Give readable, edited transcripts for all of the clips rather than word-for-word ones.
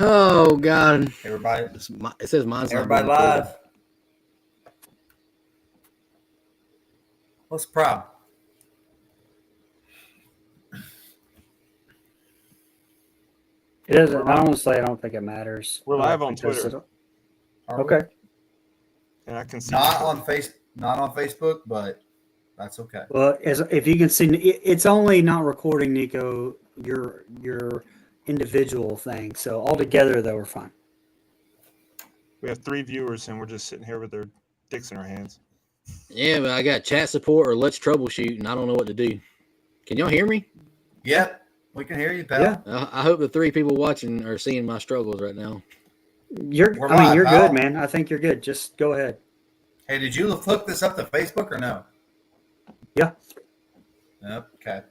Oh God! Everybody, it says mine's not everybody being recorded. live. What's the problem? It doesn't. Honestly, I don't think it matters. We're live on because Twitter. Okay. And I can see Not on Facebook, but that's okay. Well, if you can see, it's only not recording, Nico, your individual thing. So altogether, though, we're fine. We have 3 viewers, and we're just sitting here with their dicks in our hands. Yeah, but I got chat support or let's troubleshoot, and I don't know what to do. Can y'all hear me? Yep, we can hear you, pal. Yeah. I hope the 3 people watching are seeing my struggles right now. You're live, pal. good, man. I think you're good. Just go ahead. Hey, did you hook this up to Facebook or no? Yeah. Yep. Okay.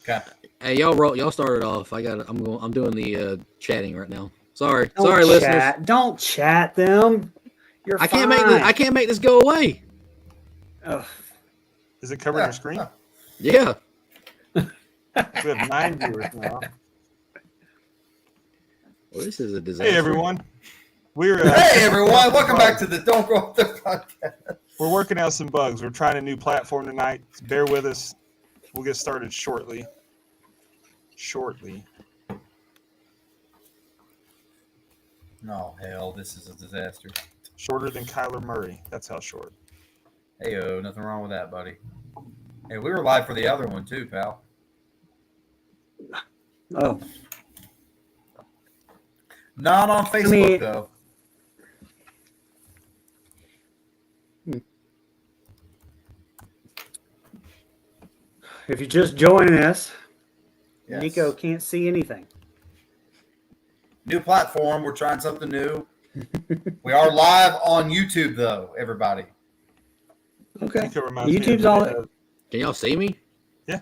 Okay. Hey, y'all started off. I'm doing the chatting right now. Sorry, listeners. Don't chat them. You're I fine. can't make this go away. Ugh. Is it covering your screen? Yeah. We have 9 viewers now. Well, this is a disaster. Hey, everyone. Hey, everyone. Welcome back to the Don't Go Up There podcast. We're working out some bugs. We're trying a new platform tonight. Bear with us. We'll get started shortly. No, hell, this is a disaster. Shorter than Kyler Murray. That's how short. Hey-o, nothing wrong with that, buddy. Hey, we were live for the other one, too, pal. Oh. Not on Facebook, though. If you're just joining us, Yes. Nico can't see anything. New platform. We're trying something new. We are live on YouTube, though, everybody. Okay. Nico reminds me YouTube's of all. the- Can y'all see me? Yeah.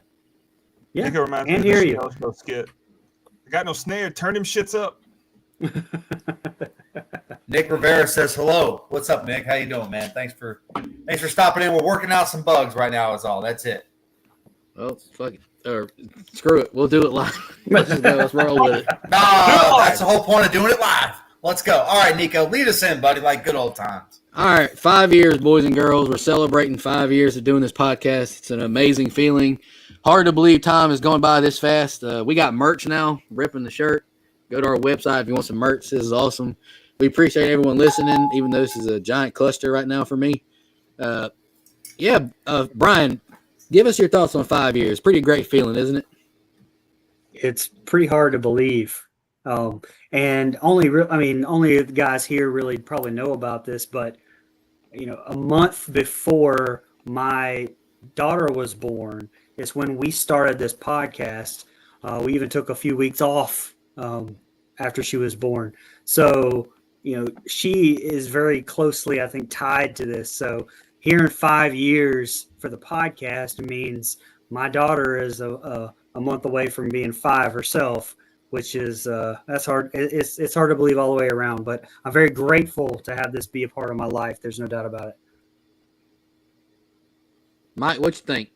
Nico reminds And me of hear the you. Chappelle Show skit. I got no snare. Turn them shits up. Nick Rivera says hello. What's up, Nick? How you doing, man? Thanks for stopping in. We're working out some bugs right now. Is all. That's it. Oh, fuck it. Or screw it. We'll do it live. Let's just go. Let's roll with it. No, that's the whole point of doing it live. Let's go. All right, Nico, lead us in, buddy, like good old times. All right. 5 years, boys and girls. We're celebrating 5 years of doing this podcast. It's an amazing feeling. Hard to believe time is going by this fast. We got merch now. Ripping the shirt. Go to our website if you want some merch. This is awesome. We appreciate everyone listening, even though this is a giant cluster right now for me. Brian, give us your thoughts on 5 years. Pretty great feeling, isn't it? It's pretty hard to believe. And only the guys here really probably know about this, but a month before my daughter was born is when we started this podcast. We even took a few weeks off after she was born. So, she is very closely, I think, tied to this. So here in 5 years for the podcast means my daughter is a month away from being 5 herself, which is that's hard. It's hard to believe all the way around, but I'm very grateful to have this be a part of my life. There's no doubt about it. Mike, what you think?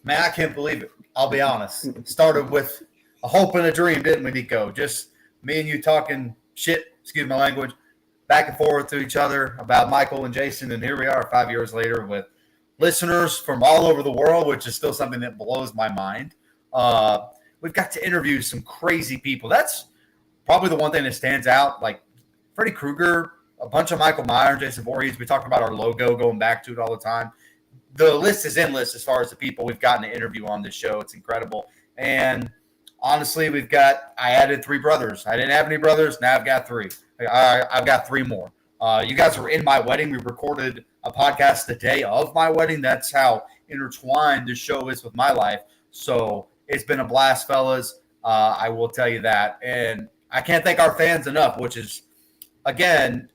Man, I can't believe it. I'll be honest. It started with a hope and a dream, didn't we, Nico? Just me and you talking shit, excuse my language, back and forth to each other about Michael and Jason, and here we are 5 years later with listeners from all over the world, which is still something that blows my mind. We've got to interview some crazy people. That's probably the one thing that stands out, like Freddy Krueger, a bunch of Michael Myers, Jason Voorhees. We talked about our logo, going back to it all the time. The list is endless as far as the people we've gotten to interview on this show. It's incredible. And honestly, I added 3 brothers. I didn't have any brothers. Now I've got 3. I've got 3 more. You guys were in my wedding. We recorded a podcast the day of my wedding. That's how intertwined this show is with my life. So it's been a blast, fellas. I will tell you that. And I can't thank our fans enough, which is, again,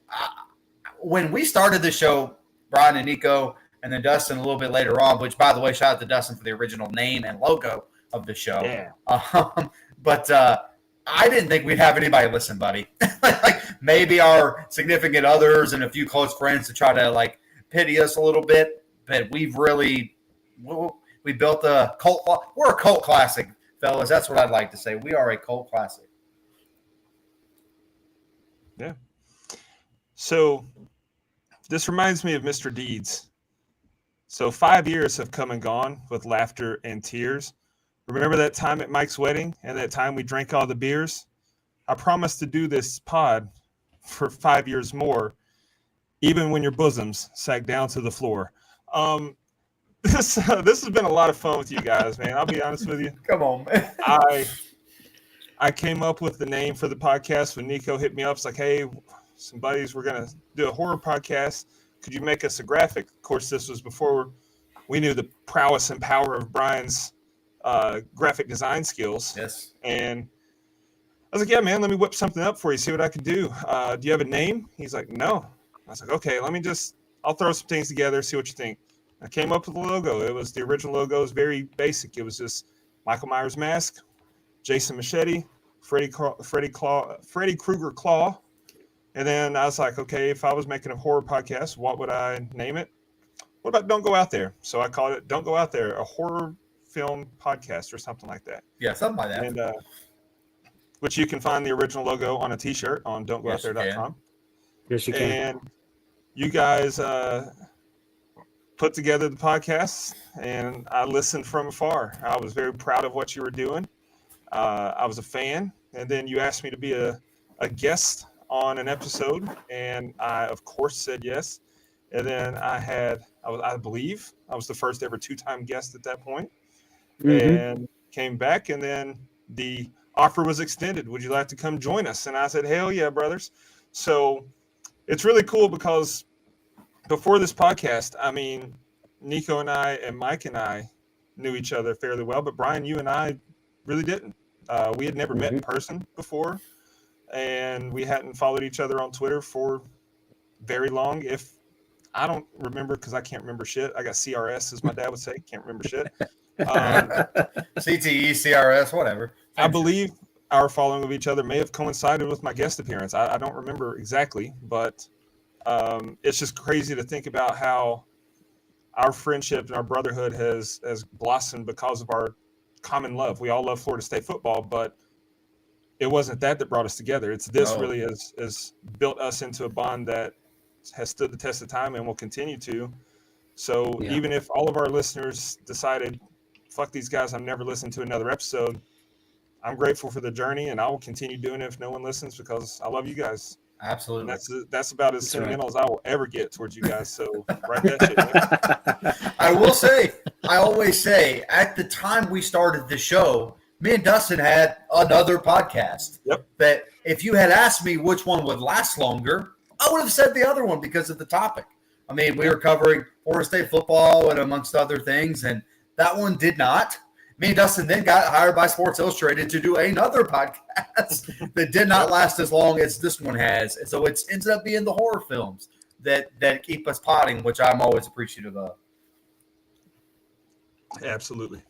when we started the show, Brian and Nico, and then Dustin a little bit later on, which, by the way, shout out to Dustin for the original name and logo of the show. Yeah. But I didn't think we'd have anybody listen, buddy. Like maybe our significant others and a few close friends to try to pity us a little bit. But we built a cult. We're a cult classic fellas, that's what I'd like to say. We are a cult classic. Yeah. So this reminds me of Mr. Deeds. So 5 years have come and gone with laughter and tears. Remember that time at Mike's wedding and that time we drank all the beers? I promised to do this pod for 5 years more, even when your bosoms sag down to the floor. This has been a lot of fun with you guys, man. I'll be honest with you. Come on, man. I came up with the name for the podcast when Nico hit me up. It's like, hey, some buddies, we're going to do a horror podcast. Could you make us a graphic? Of course, this was before we knew the prowess and power of Brian's graphic design skills. Yes. And I was like, yeah, man, let me whip something up for you, see what I can do. Do you have a name? He's like, no. I was like, okay, I'll throw some things together, see what you think. I came up with the logo. It was the original logo. It was very basic. It was just Michael Myers mask, Jason Machete, Freddy Krueger claw. And then I was like, okay, if I was making a horror podcast, what would I name it? What about Don't Go Out There? So I called it Don't Go Out There, a horror film podcast or something like that. Yeah, something like that. And which you can find the original logo on a t-shirt on don'tgoooutthere.com. Yes, you can. And you guys put together the podcast, and I listened from afar. I was very proud of what you were doing. I was a fan, and then you asked me to be a guest on an episode, and I, of course, said yes. And then I believe I was the first ever 2-time guest at that point, and came back, and then the offer was extended. Would you like to come join us? And I said, hell yeah, brothers. So it's really cool because before this podcast, I mean, Nico and I and Mike and I knew each other fairly well, but Brian, you and I really didn't. We had never met in person before, and we hadn't followed each other on Twitter for very long. If I don't remember, because I can't remember shit. I got CRS, as my dad would say. Can't remember shit. CTE, CRS, whatever. I believe our following of each other may have coincided with my guest appearance. I don't remember exactly, but it's just crazy to think about how our friendship and our brotherhood has blossomed because of our common love. We all love Florida State football, but it wasn't that brought us together. It's this really has built us into a bond that has stood the test of time and will continue to. So even if all of our listeners decided, fuck these guys, I'm never listening to another episode, I'm grateful for the journey, and I will continue doing it if no one listens, because I love you guys. Absolutely. And that's about as sentimental as I will ever get towards you guys. So write that shit down. I will say, I always say, at the time we started the show, me and Dustin had another podcast. Yep. That if you had asked me which one would last longer, I would have said the other one because of the topic. I mean, we were covering Florida State football and amongst other things, and that one did not. Me and Dustin then got hired by Sports Illustrated to do another podcast that did not last as long as this one has. And so it's ended up being the horror films that keep us potting, which I'm always appreciative of. Absolutely.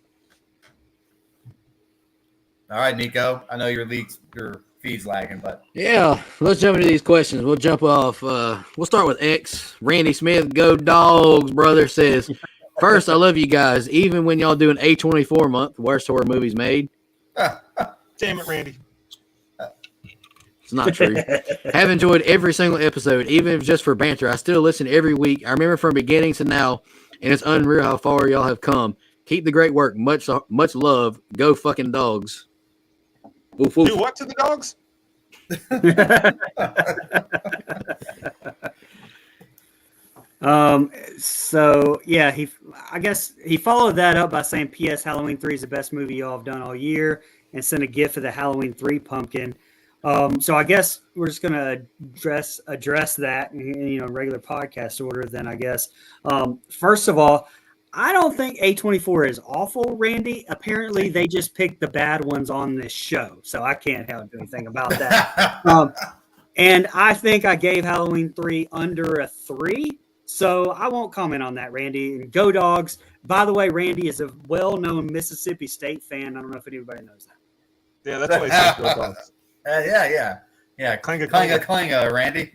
All right, Nico. I know your feed's lagging, but Yeah, let's jump into these questions. We'll jump off. We'll start with X. Randy Smith, go Dogs, brother, says, first, I love you guys. Even when y'all do an A24 month, worst horror movies made. Damn it, Randy. It's not true. Have enjoyed every single episode, even if just for banter. I still listen every week. I remember from beginning to now, and it's unreal how far y'all have come. Keep the great work. Much love. Go fucking Dogs. Woof, woof. Do what to the dogs? So yeah, I guess he followed that up by saying, P.S. Halloween 3 is the best movie y'all have done all year, and sent a gift of the Halloween 3 pumpkin. So I guess we're just gonna address that in regular podcast order. Then I guess first of all, I don't think A24 is awful, Randy. Apparently, they just picked the bad ones on this show, so I can't help do anything about that. And I think I gave Halloween 3 under a 3, so I won't comment on that, Randy. And go Dogs. By the way, Randy is a well-known Mississippi State fan. I don't know if anybody knows that. Yeah, that's why he says go Dogs. Yeah. Clinga, Randy.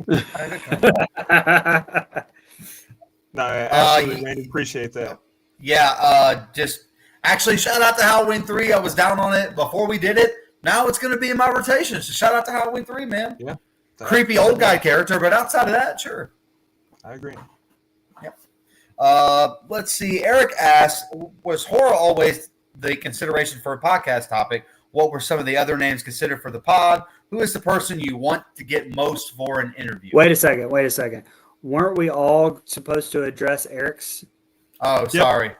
No, absolutely, Randy. Appreciate that. Yeah, just Actually, shout out to Halloween 3. I was down on it before we did it. Now it's going to be in my rotation. So shout out to Halloween 3, man. Yeah. Creepy old guy character, but outside of that, sure. I agree. Yep. Let's see. Eric asked, was horror always the consideration for a podcast topic? What were some of the other names considered for the pod? Who is the person you want to get most for an interview? Wait a second. Weren't we all supposed to address Eric's? Oh, sorry.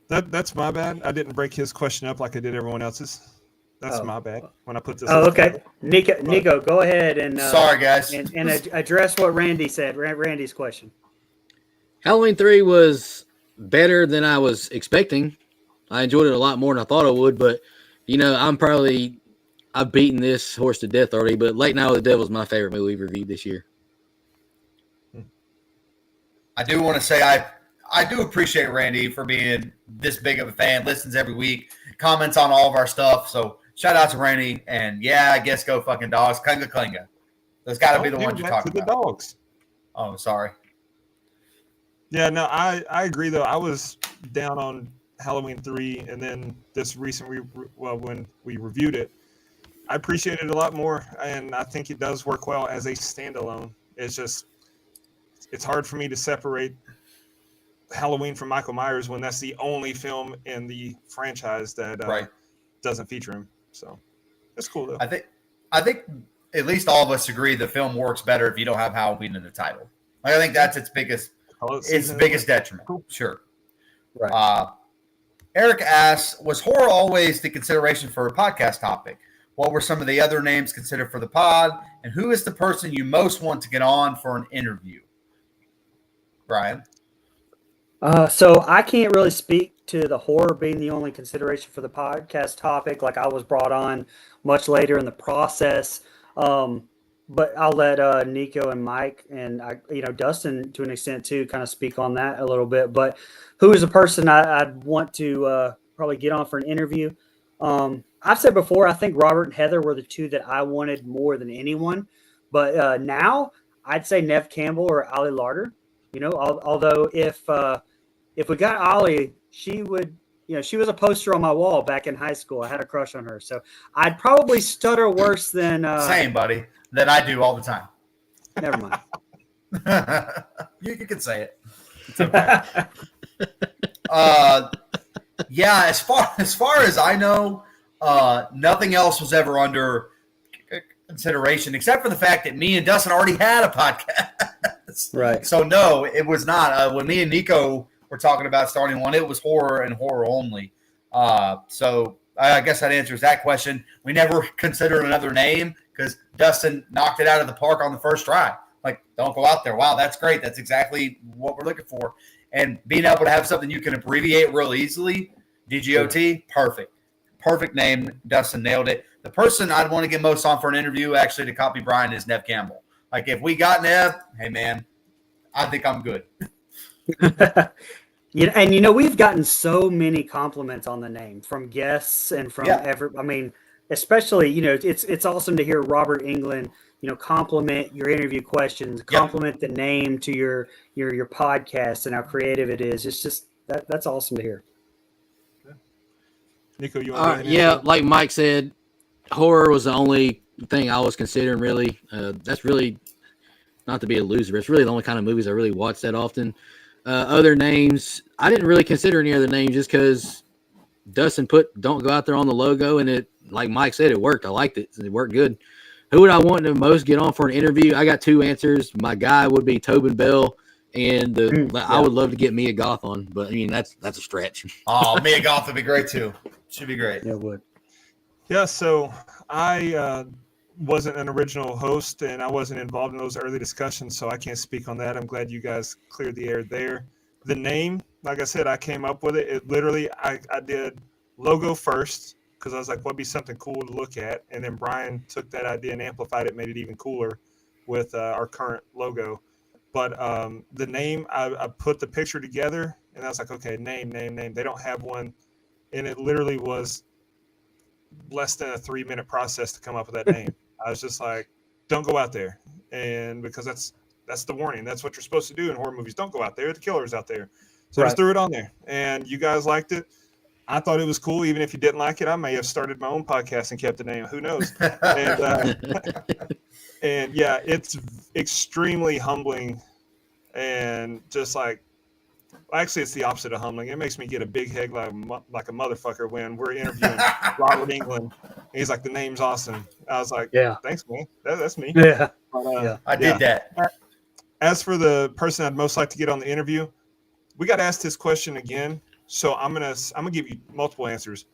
That's my bad. I didn't break his question up like I did everyone else's. That's my bad when I put this. Oh, okay. Nico, go ahead and sorry, guys, and address what Randy said. Randy's question. Halloween 3 was better than I was expecting. I enjoyed it a lot more than I thought I would, but I've beaten this horse to death already. But Late Night with the Devil is my favorite movie we've reviewed this year. I do want to say I do appreciate Randy for being this big of a fan, listens every week, comments on all of our stuff. So shout out to Randy. And I guess go fucking dogs. Klinga Klinga. That's got to be the one you're talking about. The dogs. Oh, sorry. Yeah, no, I agree though. I was down on Halloween 3, and then this recent when we reviewed it, I appreciate it a lot more, and I think it does work well as a standalone. It's hard for me to separate Halloween from Michael Myers when that's the only film in the franchise that doesn't feature him. So it's cool though. I think at least all of us agree the film works better if you don't have Halloween in the title. I think that's its biggest detriment. Cool. Sure. Right. Eric asks, was horror always the consideration for a podcast topic? What were some of the other names considered for the pod? And who is the person you most want to get on for an interview? Brian? So I can't really speak to the horror being the only consideration for the podcast topic. Like I was brought on much later in the process. But I'll let Nico and Mike and Dustin to an extent too kind of speak on that a little bit. But who is the person I'd want to probably get on for an interview? I've said before, I think Robert and Heather were the two that I wanted more than anyone. But now I'd say Nev Campbell or Ollie Larder. Although if we got Ollie, she would. She was a poster on my wall back in high school. I had a crush on her, so I'd probably stutter worse than same, buddy. That I do all the time. Never mind. You can say it. It's okay. As far as I know, nothing else was ever under consideration except for the fact that me and Dustin already had a podcast. Right. So no, it was not. When me and Nico were talking about starting one, it was horror and horror only. So I guess that answers that question. We never considered another name because Dustin knocked it out of the park on the first try. Like, don't go out there. Wow, that's great. That's exactly what we're looking for. And being able to have something you can abbreviate real easily, DGOT, perfect. Perfect name. Dustin nailed it. The person I'd want to get most on for an interview, actually, to copy Brian, is Nev Campbell. Like, if we got Nev, hey, man, I think I'm good. We've gotten so many compliments on the name from guests and from especially, it's awesome to hear Robert Englund, compliment your interview questions, compliment the name to your podcast and how creative it is. It's just that's awesome to hear. Nico, you want to like Mike said, horror was the only thing I was considering really. That's really not to be a loser. It's really the only kind of movies I really watch that often. Other names, I didn't really consider any other names just because Dustin put "Don't Go Out There" on the logo, and it, like Mike said, it worked. I liked it. It worked good. Who would I want to most get on for an interview? I got two answers. My guy would be Tobin Bell, and I would love to get Mia Goth on, but I mean that's a stretch. Oh, Mia Goth would be great too. Should be great. Yeah, it would. Yeah, so I wasn't an original host, and I wasn't involved in those early discussions, so I can't speak on that. I'm glad you guys cleared the air there. The name, like I said, I came up with it. It literally, I did logo first because I was like, what'd be something cool to look at? And then Brian took that idea and amplified it, made it even cooler with our current logo. But the name, I put the picture together, and I was like, okay, name. They don't have one. And it literally was less than a 3-minute process to come up with that name. I was just like, don't go out there. And because that's the warning. That's what you're supposed to do in horror movies. Don't go out there. The killer's out there. So I just threw it on there. And you guys liked it. I thought it was cool. Even if you didn't like it, I may have started my own podcast and kept the name. Who knows? And yeah, it's extremely humbling, and just like, actually, it's the opposite of humbling. It makes me get a big head like a motherfucker when we're interviewing Robert England. And he's like, the name's awesome. I was like, Yeah. Thanks, man. That's me. Yeah. But, I did that. As for the person I'd most like to get on the interview, we got asked this question again. So I'm gonna give you multiple answers.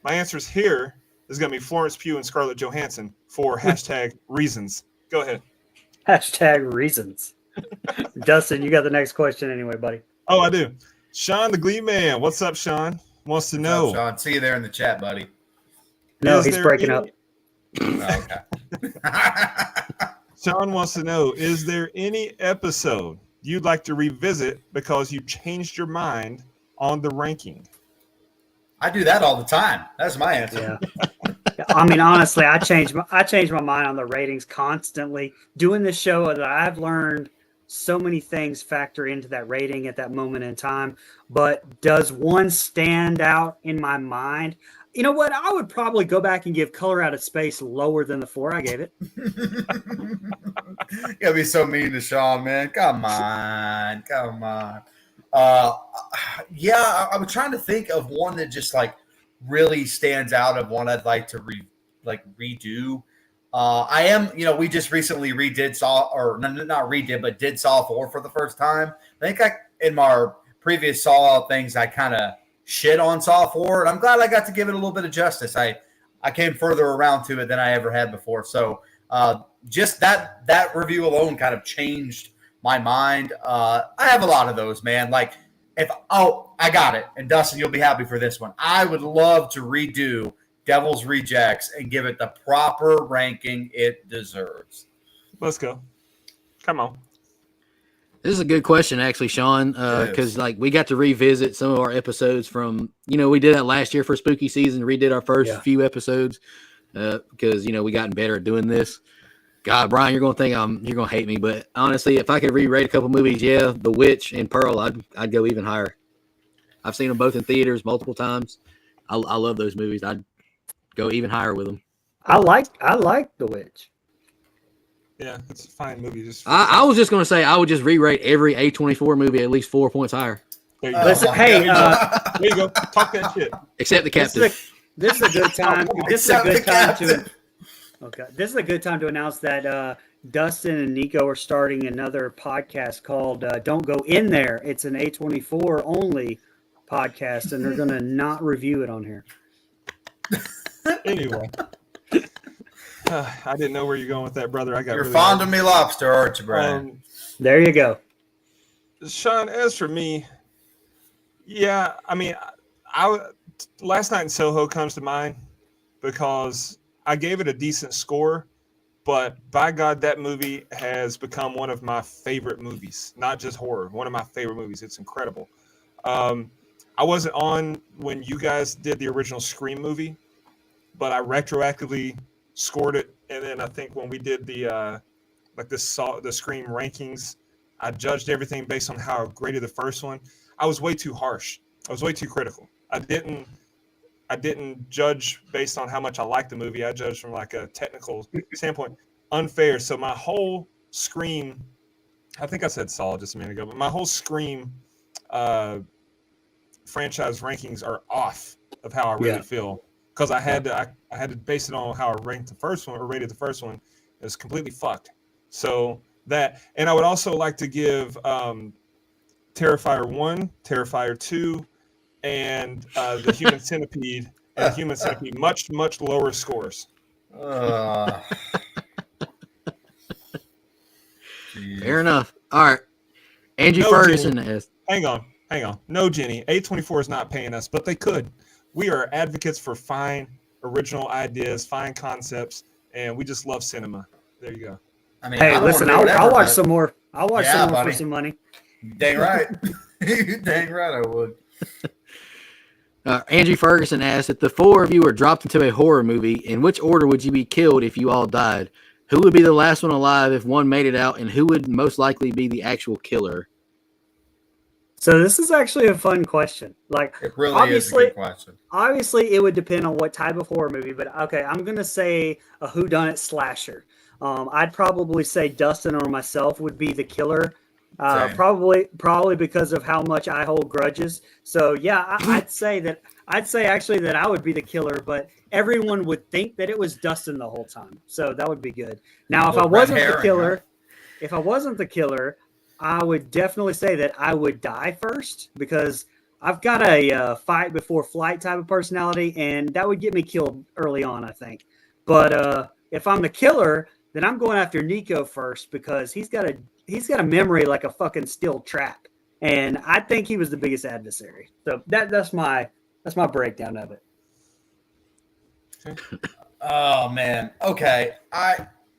My answers here is gonna be Florence Pugh and Scarlett Johansson for #reasons. Go ahead. #reasons. Dustin, you got the next question anyway, buddy. Oh, I do. Sean the Glee Man. What's up, Sean? Wants to know. What's up, Sean? See you there in the chat, buddy. No, Is he's there breaking any- up. Oh, okay. Sean wants to know, is there any episode you'd like to revisit because you changed your mind on the ranking? I do that all the time. That's my answer. Yeah. I mean, honestly, I change my mind on the ratings constantly. Doing this show, that I've learned so many things factor into that rating at that moment in time. But does one stand out in my mind? You know what? I would probably go back and give Color Out of Space lower than the 4 I gave it. You gotta be so mean to Sean, man. Come on. Yeah, I was trying to think of one that just like really stands out of one I'd like to redo. I am, we just recently did Saw 4 for the first time. I think in my previous Saw things, I kind of shit on Saw 4, and I'm glad I got to give it a little bit of justice. I came further around to it than I ever had before. So just that review alone kind of changed my mind. I have a lot of those, man. Like I got it. And Dustin, you'll be happy for this one. I would love to redo Devil's Rejects and give it the proper ranking it deserves. Let's go. Come on. This is a good question, actually, Sean, because we got to revisit some of our episodes from, we did that last year for spooky season, redid our first few episodes because, we gotten better at doing this. God, Brian, you're going to think you're going to hate me, but honestly, if I could re-rate a couple movies, The Witch and Pearl, I'd go even higher. I've seen them both in theaters multiple times. I love those movies. I'd go even higher with them. I like The Witch. Yeah, it's a fine movie. I was just going to say I would just re-rate every A24 movie at least 4 points higher. There you go. Listen, hey, there you go. Talk that shit. Except The Captive. This is a good time. This is a good time to. Okay, this is a good time to announce that Dustin and Nico are starting another podcast called "Don't Go In There." It's an A24 only podcast, and they're going to not review it on here. Anyway, I didn't know where you're going with that, brother. You're really fond of me lobster, aren't you, Brian? There you go. Sean, as for me, yeah, I mean, Last Night in Soho comes to mind because I gave it a decent score, but by God, that movie has become one of my favorite movies, not just horror, one of my favorite movies. It's incredible. I wasn't on when you guys did the original Scream movie, but I retroactively scored it. And then I think when we did the Scream rankings, I judged everything based on how I graded the first one. I was way too harsh. I was way too critical. I didn't judge based on how much I liked the movie. I judged from like a technical standpoint. Unfair. So my whole Scream, I think I said Saw just a minute ago, but my whole Scream franchise rankings are off of how I really feel. Because I had to base it on how I ranked the first one or rated the first one. It was completely fucked. So that, and I would also like to give Terrifier 1, Terrifier 2, and the Human Centipede much, much lower scores. Fair enough. All right. Angie Ferguson has. Hang on. No, Jenny. A24 is not paying us, but they could. We are advocates for fine, original ideas, fine concepts, and we just love cinema. There you go. I mean, hey, listen, I'll watch some more. I'll watch some more buddy. for some money. Dang right. Dang right I would. Angie Ferguson asked, if the 4 of you were dropped into a horror movie, in which order would you be killed if you all died? Who would be the last one alive if one made it out, and who would most likely be the actual killer? So this is actually a fun question. Like, It really is a obviously, good question. obviously, it would depend on what type of horror movie. But okay, I'm gonna say a whodunit slasher. I'd probably say Dustin or myself would be the killer. Same. Probably because of how much I hold grudges. So yeah, I'd say actually that I would be the killer, but everyone would think that it was Dustin the whole time. So that would be good. Now, if I Well, red wasn't the herring, killer, huh? if I wasn't the killer, I would definitely say that I would die first because I've got a fight before flight type of personality, and that would get me killed early on, I think. But if I'm the killer, then I'm going after Nico first because he's got a memory like a fucking steel trap, and I think he was the biggest adversary. So that's my breakdown of it. Oh man. Okay.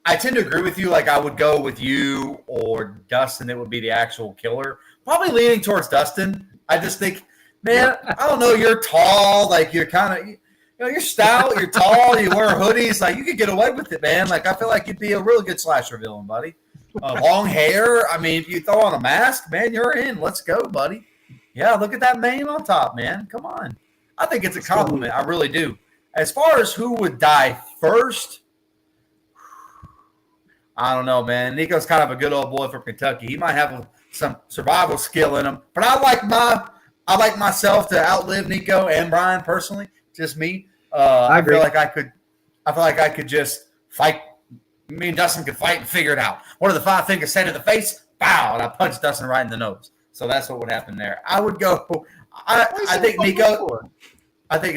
I tend to agree with you. Like I would go with you or Dustin. It would be the actual killer. Probably leaning towards Dustin. I just think, man, I don't know. You're tall. Like you're kind of, you're stout. You're tall. You wear hoodies. Like you could get away with it, man. Like I feel like you'd be a really good slasher villain, buddy. Long hair. I mean, if you throw on a mask, man, you're in. Let's go, buddy. Yeah, look at that mane on top, man. Come on. I think it's a compliment. I really do. As far as who would die first, I don't know, man. Nico's kind of a good old boy from Kentucky. He might have some survival skill in him, but I like myself to outlive Nico and Brian personally. Just me. I agree. I feel like I could just fight. Me and Dustin could fight and figure it out. What are the 5 fingers say to the face? Bow, and I punch Dustin right in the nose. So that's what would happen there. I would go. I think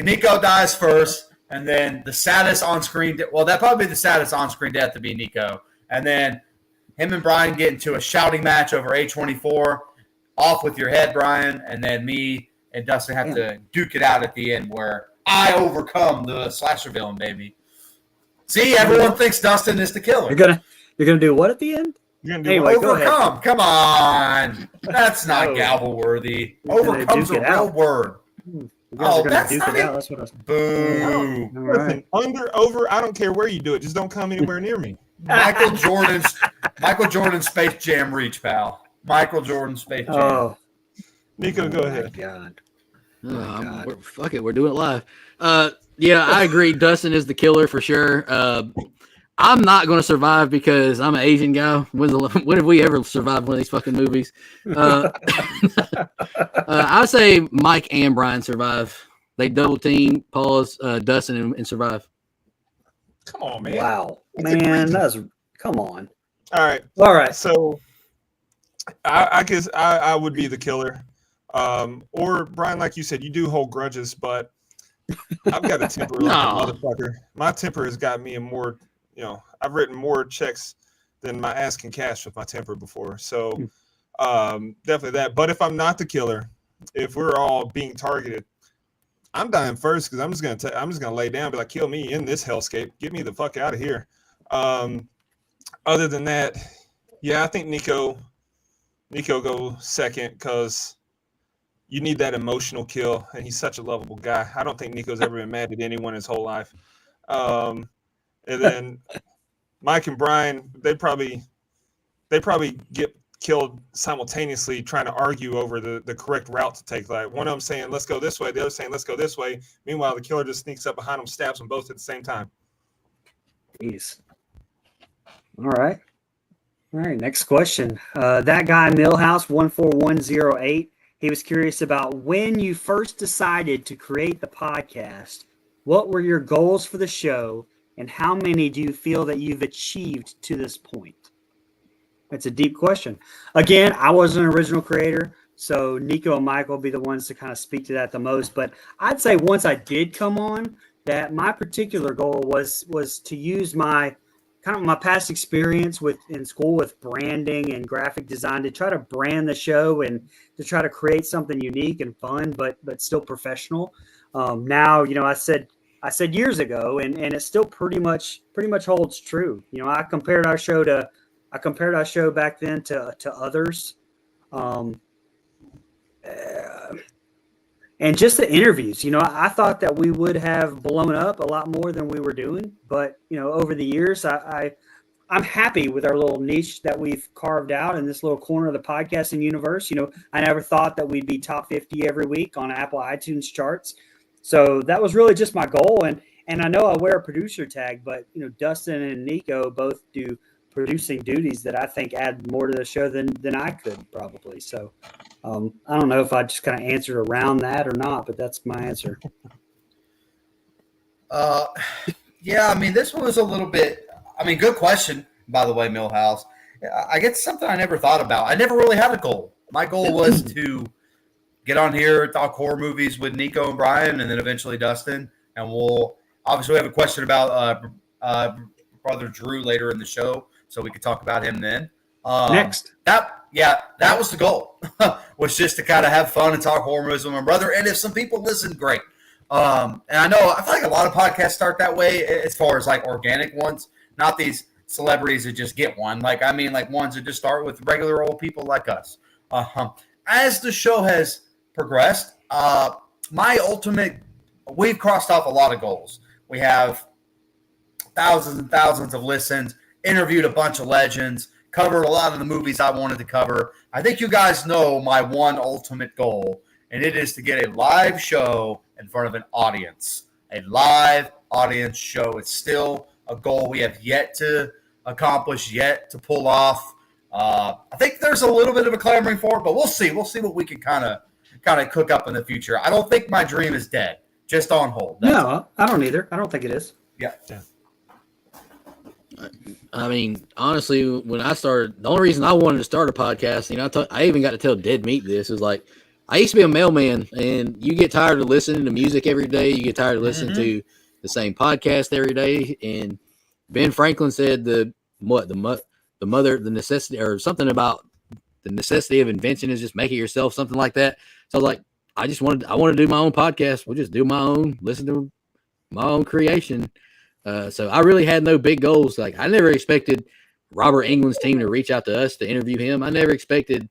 Nico dies first, and then the saddest on-screen. Well, that'd probably be the saddest on-screen death to be Nico, and then him and Brian get into a shouting match over A24. Off with your head, Brian, and then me and Dustin have to duke it out at the end where I overcome the slasher villain, baby. See, everyone thinks Dustin is the killer. You're gonna do what at the end? You're gonna do Anyway, what? go ahead. Overcome. Come on. That's not Oh. gavel worthy. You're gonna Overcome's a duke it real out. word. You guys are gonna that's duke not it it. out. That's what I was. Boo. All right. Listen, under, over, I don't care where you do it. Just don't come anywhere near me. Michael Jordan's Space Jam reach, pal. Michael Jordan Space Jam. Oh, Nico, go my ahead. God. Fuck it, we're doing it live. Yeah, I agree. Dustin is the killer for sure. I'm not going to survive because I'm an Asian guy. When have we ever survived one of these fucking movies? I say Mike and Brian survive. They double team, pause Dustin and survive. Come on, man. Wow, That's a man, great- come on. All All right. So I guess I would be the killer. Or Brian, like you said, you do hold grudges, but I've got a temper like a motherfucker. My temper has got me in more, I've written more checks than my ass can cash with my temper before. So definitely that. But if I'm not the killer, if we're all being targeted, I'm dying first because I'm just gonna lay down and be like, kill me in this hellscape. Get me the fuck out of here. Other than that, yeah, I think Nico go second because you need that emotional kill, and he's such a lovable guy. I don't think Nico's ever been mad at anyone his whole life. And then Mike and Brian, they probably get killed simultaneously trying to argue over the correct route to take. Like one of them saying, let's go this way. The other saying, let's go this way. Meanwhile, the killer just sneaks up behind them, stabs them both at the same time. Jeez. All right. Next question. That guy, Millhouse 14108, he was curious about when you first decided to create the podcast. What were your goals for the show, and how many do you feel that you've achieved to this point? That's a deep question. Again, I wasn't an original creator, so Nico and Mike will be the ones to kind of speak to that the most. But I'd say once I did come on, that my particular goal was to use my past experience in school with branding and graphic design to try to brand the show and to try to create something unique and fun, but still professional. Now, I said years ago, and it still pretty much holds true. I compared our show back then to others. And just the interviews, I thought that we would have blown up a lot more than we were doing. But, over the years, I I'm happy with our little niche that we've carved out in this little corner of the podcasting universe. I never thought that we'd be top 50 every week on Apple iTunes charts. So that was really just my goal. And I know I wear a producer tag, but Dustin and Nico both do producing duties that I think add more to the show than I could probably. So I don't know if I just kind of answered around that or not, but that's my answer. Yeah, I mean, this one was a little bit. I mean, good question, by the way, Millhouse. I guess something I never thought about. I never really had a goal. My goal was to get on here, talk horror movies with Nico and Brian, and then eventually Dustin. And we'll obviously have a question about brother Drew later in the show, so we could talk about him then. Next. That was the goal, was just to kind of have fun and talk horror movies with my brother. And if some people listen, great. And I feel like a lot of podcasts start that way as far as like organic ones, not these celebrities that just get one. Like ones that just start with regular old people like us. As the show has progressed, we've crossed off a lot of goals. We have thousands and thousands of listens, interviewed a bunch of legends, covered a lot of the movies I wanted to cover. I think you guys know my one ultimate goal, and it is to get a live show in front of an audience. A live audience show. It's still a goal we have yet to accomplish, yet to pull off. I think there's a little bit of a clamoring for it, but we'll see. We'll see what we can kind of cook up in the future. I don't think my dream is dead, just on hold. No, I don't either. I don't think it is. Yeah. I mean, honestly, when I started, the only reason I wanted to start a podcast, I even got to tell Dead Meat this, is like, I used to be a mailman, and you get tired of listening to music every day. You get tired of listening to the same podcast every day. And Ben Franklin said the necessity, or something about the necessity of invention is just make it yourself, something like that. So I was like, I want to do my own podcast. We'll just do my own, listen to my own creation. So I really had no big goals. Like, I never expected Robert England's team to reach out to us to interview him. I never expected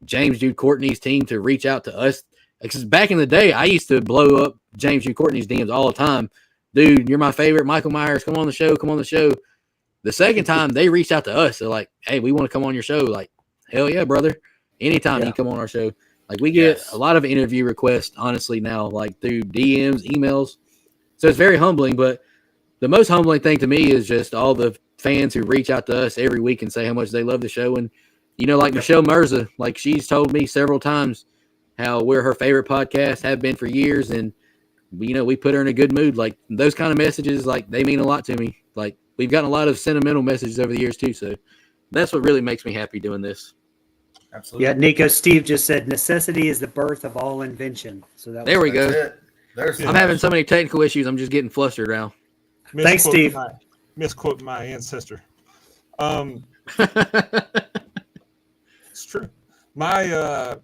James Jude Courtney's team to reach out to us. Because back in the day, I used to blow up James Jude Courtney's DMs all the time. Dude, you're my favorite. Michael Myers, come on the show. Come on the show. The second time they reached out to us, they're like, hey, we want to come on your show. Like, hell yeah, brother. Anytime you come on our show. Like, we get a lot of interview requests, honestly, now, like through DMs, emails. So it's very humbling. But the most humbling thing to me is just all the fans who reach out to us every week and say how much they love the show. And, like Michelle Mirza, like, she's told me several times how we're her favorite podcast, have been for years. And, we put her in a good mood. Like, those kind of messages, like, they mean a lot to me. Like, we've gotten a lot of sentimental messages over the years too. So that's what really makes me happy doing this. Absolutely. Yeah, Nico, Steve just said necessity is the birth of all invention. So there we go. I'm having so many technical issues. I'm just getting flustered now. Thanks, Steve. Misquote my ancestor. It's true. My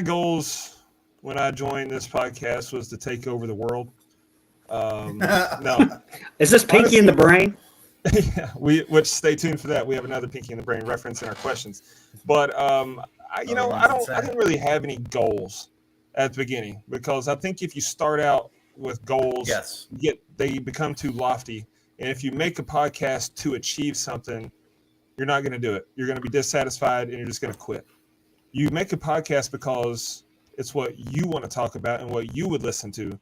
goals when I joined this podcast was to take over the world. No. Is this Pinky in the Brain? Yeah, which stay tuned for that. We have another Pinky in the Brain reference in our questions. But I didn't really have any goals at the beginning, because I think if you start out with goals, they become too lofty. And if you make a podcast to achieve something, you're not going to do it. You're going to be dissatisfied and you're just going to quit. You make a podcast because it's what you want to talk about and what you would listen to.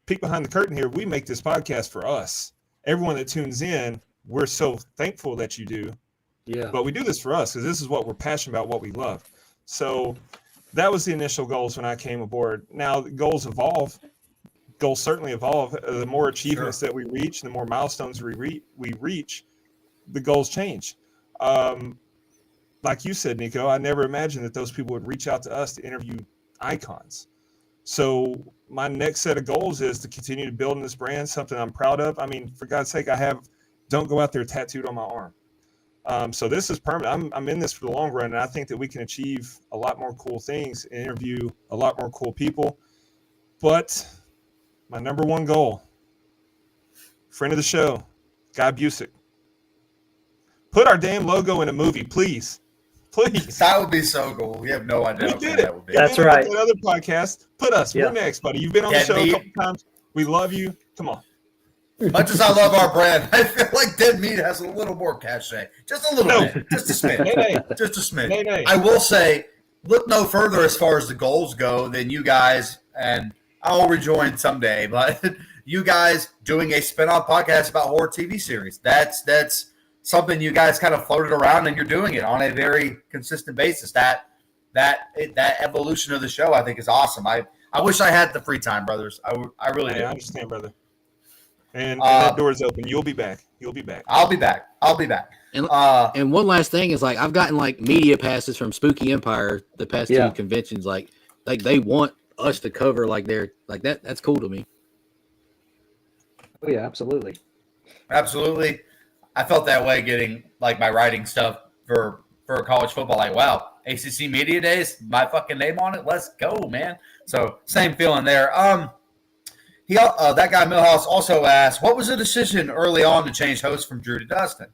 Peek behind the curtain here, we make this podcast for us. Everyone that tunes in, we're so thankful that you do. Yeah. But we do this for us because this is what we're passionate about, what we love. So that was the initial goals when I came aboard. Now, goals evolve. Goals certainly evolve. The more achievements that we reach, the more milestones we reach, the goals change. Like you said, Nico, I never imagined that those people would reach out to us to interview icons. So my next set of goals is to continue to build in this brand, something I'm proud of. I mean, for God's sake, I have "Don't Go Out There" tattooed on my arm. So this is permanent. I'm in this for the long run, and I think that we can achieve a lot more cool things and interview a lot more cool people. But my number one goal, friend of the show, Guy Busick, put our damn logo in a movie, please. Please. That would be so cool. We have no idea. We did it. That would be. That's right. That other podcast. Put us. We're next, buddy. You've been on the show a couple times. We love you. Come on. Much as I love our brand, I feel like Dead Meat has a little more cachet. Just a little bit. Just a smidge. Nay. Just a smidge. Nay. I will say, look no further as far as the goals go than you guys, and I'll rejoin someday, but you guys doing a spin-off podcast about horror TV series. That's something you guys kind of floated around, and you're doing it on a very consistent basis. That evolution of the show, I think, is awesome. I wish I had the free time, brothers. I really do. I understand, brother. And that door's open. You'll be back. You'll be back. I'll be back. And one last thing is, like, I've gotten like media passes from Spooky Empire the past two conventions. Like they want us to cover like their like that. That's cool to me. Oh yeah, absolutely. Absolutely. I felt that way getting like my writing stuff for college football. Like, wow, ACC Media Days, my fucking name on it. Let's go, man. So same feeling there. That guy Millhouse also asked, what was the decision early on to change hosts from Drew to Dustin?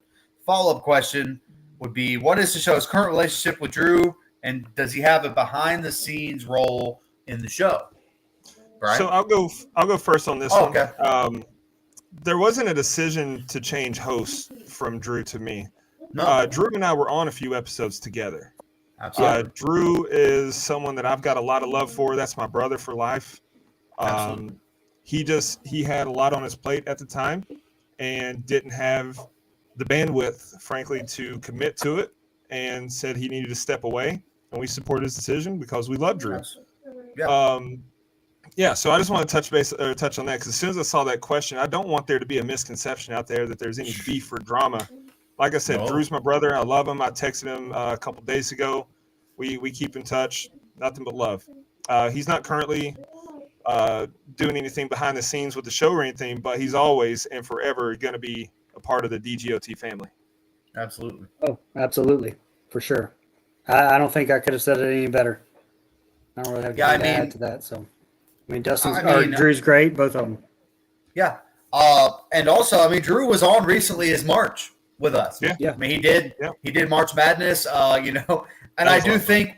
Follow-up question would be, what is the show's current relationship with Drew, and does he have a behind-the-scenes role in the show? Right. So I'll go first on this one. Okay. There wasn't a decision to change hosts from Drew to me. No. Drew and I were on a few episodes together. Absolutely. Drew is someone that I've got a lot of love for. That's my brother for life. Absolutely. He had a lot on his plate at the time and didn't have the bandwidth, frankly, to commit to it, and said he needed to step away. And we supported his decision because we love Drew. Yeah. So I just want to touch on that, because as soon as I saw that question, I don't want there to be a misconception out there that there's any beef or drama. Like I said, Drew's my brother. I love him. I texted him a couple days ago. We keep in touch. Nothing but love. He's not currently doing anything behind the scenes with the show or anything, but he's always and forever going to be a part of the DGOT family. Absolutely. Oh, absolutely. For sure. I don't think I could have said it any better. I don't really have anything to add to that. So, Drew's great, both of them. Yeah. And also, Drew was on recently as March with us. Yeah. He did March Madness, and I do think,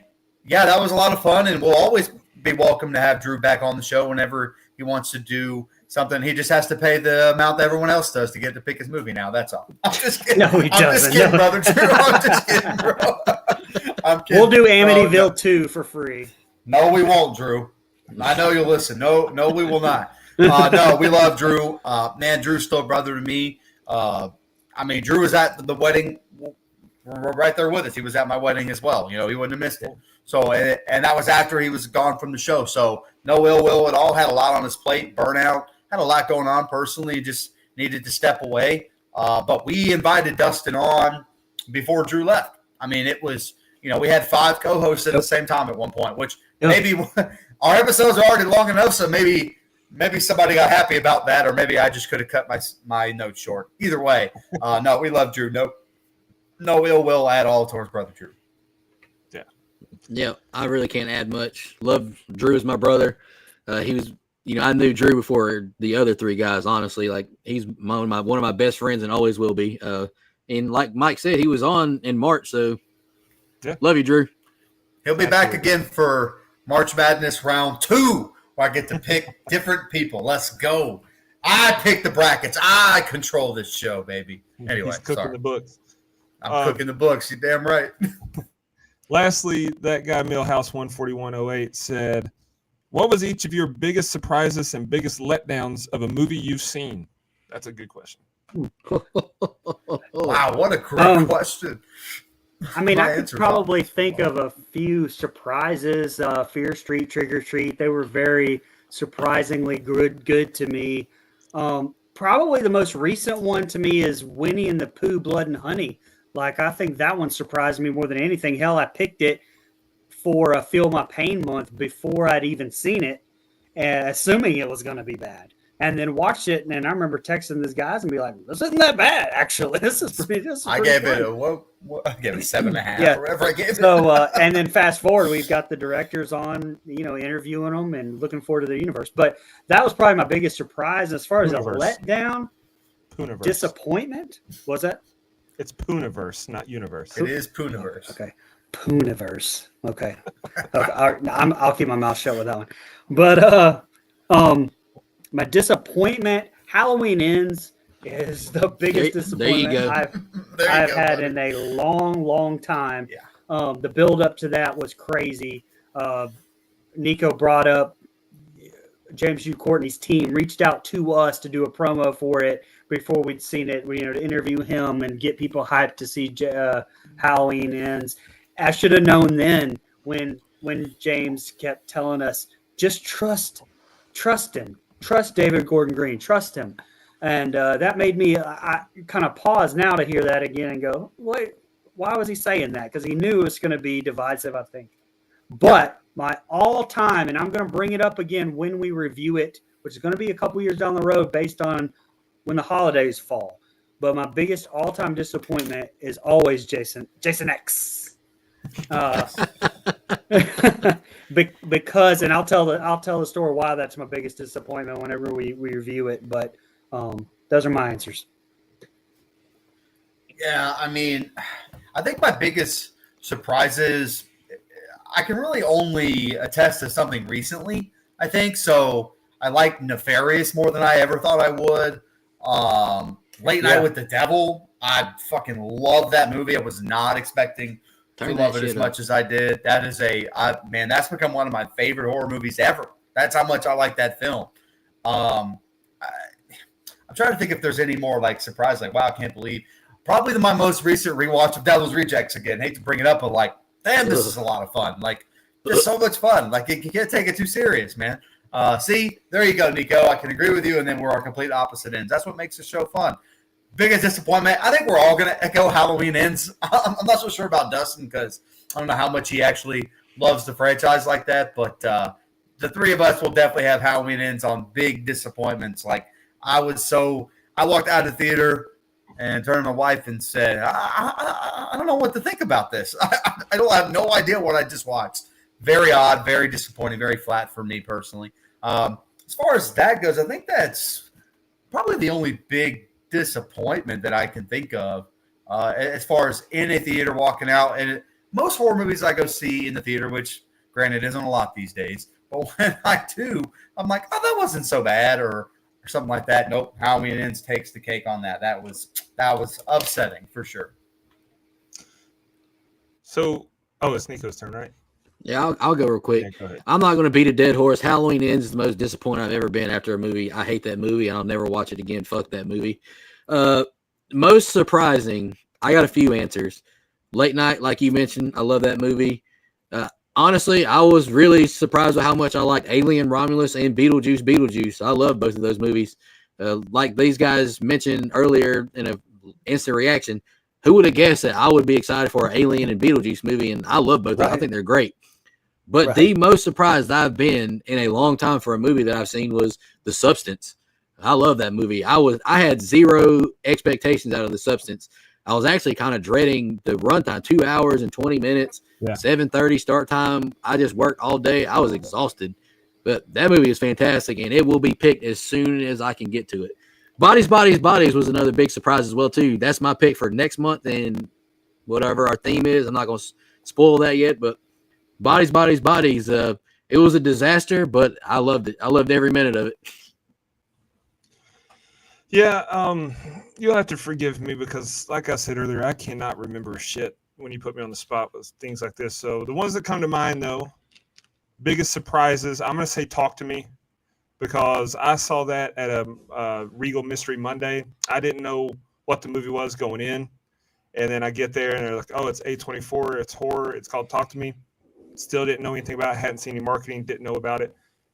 that was a lot of fun, and we'll always be welcome to have Drew back on the show whenever he wants to do something. He just has to pay the amount that everyone else does to get to pick his movie now. That's all. I'm just kidding. No, he doesn't. I'm just kidding, brother Drew. I'm just kidding, bro. I'm kidding. We'll do Amityville 2 for free. No, we won't, Drew. I know you'll listen. No, we will not. No, we love Drew. Man, Drew's still a brother to me. Drew was at the wedding right there with us. He was at my wedding as well. He wouldn't have missed it. So, and that was after he was gone from the show. So, no ill will at all. Had a lot on his plate, burnout. Had a lot going on personally. Just needed to step away. But we invited Dustin on before Drew left. It was, we had 5 co-hosts at the same time at one point, which maybe our episodes are already long enough. So maybe somebody got happy about that, or maybe I just could have cut my notes short. Either way, no, we love Drew. No ill will at all towards brother Drew. Yeah, I really can't add much. Love Drew as my brother. He was, I knew Drew before the other 3 guys. Honestly, like he's one of my best friends and always will be. And like Mike said, he was on in March. So, love you, Drew. He'll be back again for March Madness round 2, where I get to pick different people. Let's go. I pick the brackets. I control this show, baby. Anyway, he's cooking the books. I'm cooking the books. You're damn right. Lastly, that guy Millhouse 14108 said, what was each of your biggest surprises and biggest letdowns of a movie you've seen? That's a good question. Wow, what a great question. I could probably think of a few surprises. Fear Street, Trigger Street. They were very surprisingly good to me. Probably the most recent one to me is Winnie and the Pooh, Blood and Honey. I think that one surprised me more than anything. Hell, I picked it for Feel My Pain month before I'd even seen it, assuming it was going to be bad. And then watched it, and I remember texting these guys and be like, this isn't that bad, actually. This is pretty I gave it a 7.5 or whatever I gave it. So, and then fast forward, we've got the directors on, interviewing them and looking forward to the universe. But that was probably my biggest surprise as far as a letdown. Pooniverse. Disappointment. Was that? It's Pooniverse, not universe. It is Pooniverse. Okay. Pooniverse. Okay. I'll keep my mouth shut with that one. But my disappointment Halloween Ends is the biggest There you disappointment go. I've had in a long time. Yeah. The build up to that was crazy. Nico brought up James Hugh Courtney's team reached out to us to do a promo for it before we'd seen it. To interview him and get people hyped to see Halloween Ends. I should have known then when James kept telling us just trust him, trust David Gordon Green, trust him, and that made me I kind of pause now to hear that again and go, wait, why was he saying that? Because he knew it was going to be divisive, I think. But my all-time, and I'm going to bring it up again when we review it, which is going to be a couple years down the road based on when the holidays fall. But my biggest all-time disappointment is always Jason X. Because, and I'll tell the story why that's my biggest disappointment whenever we review it. But those are my answers. Yeah, I mean, I think my biggest surprises, I can really only attest to something recently, I think. So I like Nefarious more than I ever thought I would. Late Night with the Devil, I fucking love that movie. I was not expecting to love it as much as I did. That is man, that's become one of my favorite horror movies ever. That's how much I like that film. I'm trying to think if there's any more like surprise, like, wow, I can't believe. Probably my most recent rewatch of Devil's Rejects again. Hate to bring it up, but like, damn, this is a lot of fun. Like, just so much fun. Like, you can't take it too serious, man. See, there you go, Nico. I can agree with you, and then we're on complete opposite ends. That's what makes the show fun. Biggest disappointment, I think we're all going to echo Halloween Ends. I'm not so sure about Dustin because I don't know how much he actually loves the franchise like that, but the three of us will definitely have Halloween Ends on big disappointments. Like, I walked out of the theater and turned to my wife and said, I don't know what to think about this. I don't have no idea what I just watched. Very odd, very disappointing, very flat for me personally. As far as that goes, I think that's probably the only big disappointment that I can think of as far as in a theater walking out. And most horror movies I go see in the theater, which granted isn't a lot these days, but when I do, I'm like, oh, that wasn't so bad or something like that. Nope, Halloween Ends takes the cake on that. That was upsetting for sure. So, it's Nico's turn, right? Yeah, I'll go real quick. Yeah, go ahead. I'm not going to beat a dead horse. Halloween Ends is the most disappointed I've ever been after a movie. I hate that movie, and I'll never watch it again. Fuck that movie. Most surprising, I got a few answers. Late Night, like you mentioned, I love that movie. Honestly, I was really surprised with how much I liked Alien, Romulus, and Beetlejuice. I love both of those movies. Like these guys mentioned earlier in an instant reaction, who would have guessed that I would be excited for an Alien and Beetlejuice movie? And I love both of them. I think they're great. But the most surprised I've been in a long time for a movie that I've seen was The Substance. I love that movie. I had zero expectations out of The Substance. I was actually kind of dreading the runtime, 2 hours and 20 minutes, 7:30 start time. I just worked all day. I was exhausted. But that movie is fantastic, and it will be picked as soon as I can get to it. Bodies was another big surprise as well, too. That's my pick for next month and whatever our theme is. I'm not going to spoil that yet, but Bodies. It was a disaster, but I loved it. I loved every minute of it. Yeah, you'll have to forgive me because, like I said earlier, I cannot remember shit when you put me on the spot with things like this. So the ones that come to mind, though, biggest surprises, I'm going to say Talk to Me because I saw that at a Regal Mystery Monday. I didn't know what the movie was going in. And then I get there and they're like, oh, it's A24, it's horror, it's called Talk to Me. Still didn't know anything about it, hadn't seen any marketing, didn't know about it.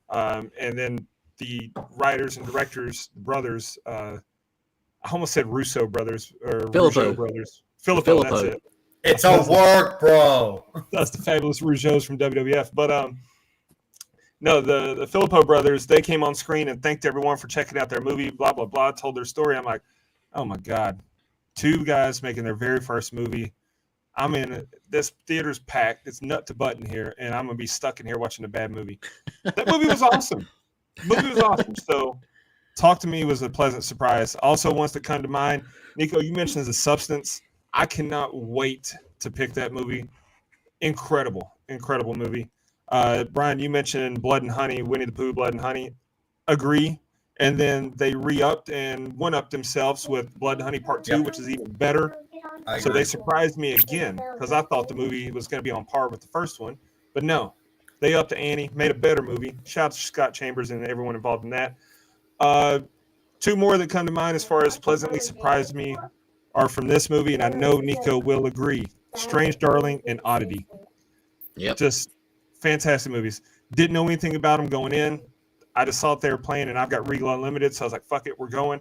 And then the writers and directors, brothers, I almost said Russo brothers or Rougeau brothers. Filippo, that's it. It's a work, bro. That's the fabulous Rougeaus from WWF. But no, the Filippo brothers, they came on screen and thanked everyone for checking out their movie, blah, blah, blah, told their story. I'm like, oh my God. 2 guys making their very first movie. I'm in this theater's packed. It's nut to button here, and I'm gonna be stuck in here watching a bad movie. That movie was awesome. The movie was awesome. So, Talk to Me was a pleasant surprise. Also, ones that come to mind, Nico, you mentioned The Substance. I cannot wait to pick that movie. Incredible movie. Brian, you mentioned Blood and Honey, Winnie the Pooh, Blood and Honey. Agree. And then they re-upped and one-upped themselves with Blood and Honey Part 2, Yep. which is even better. I So agree. they surprised me again because I thought the movie was going to be on par with the first one. But no, they upped the ante, made a better movie. Shout out to Scott Chambers and everyone involved in that. Two more that come to mind as far as pleasantly surprised me are from this movie, and I know Nico will agree. Strange Darling and Oddity. Yep. Just fantastic movies. Didn't know anything about them going in. I just saw it they were playing, and I've got Regal Unlimited, so I was like, fuck it, we're going.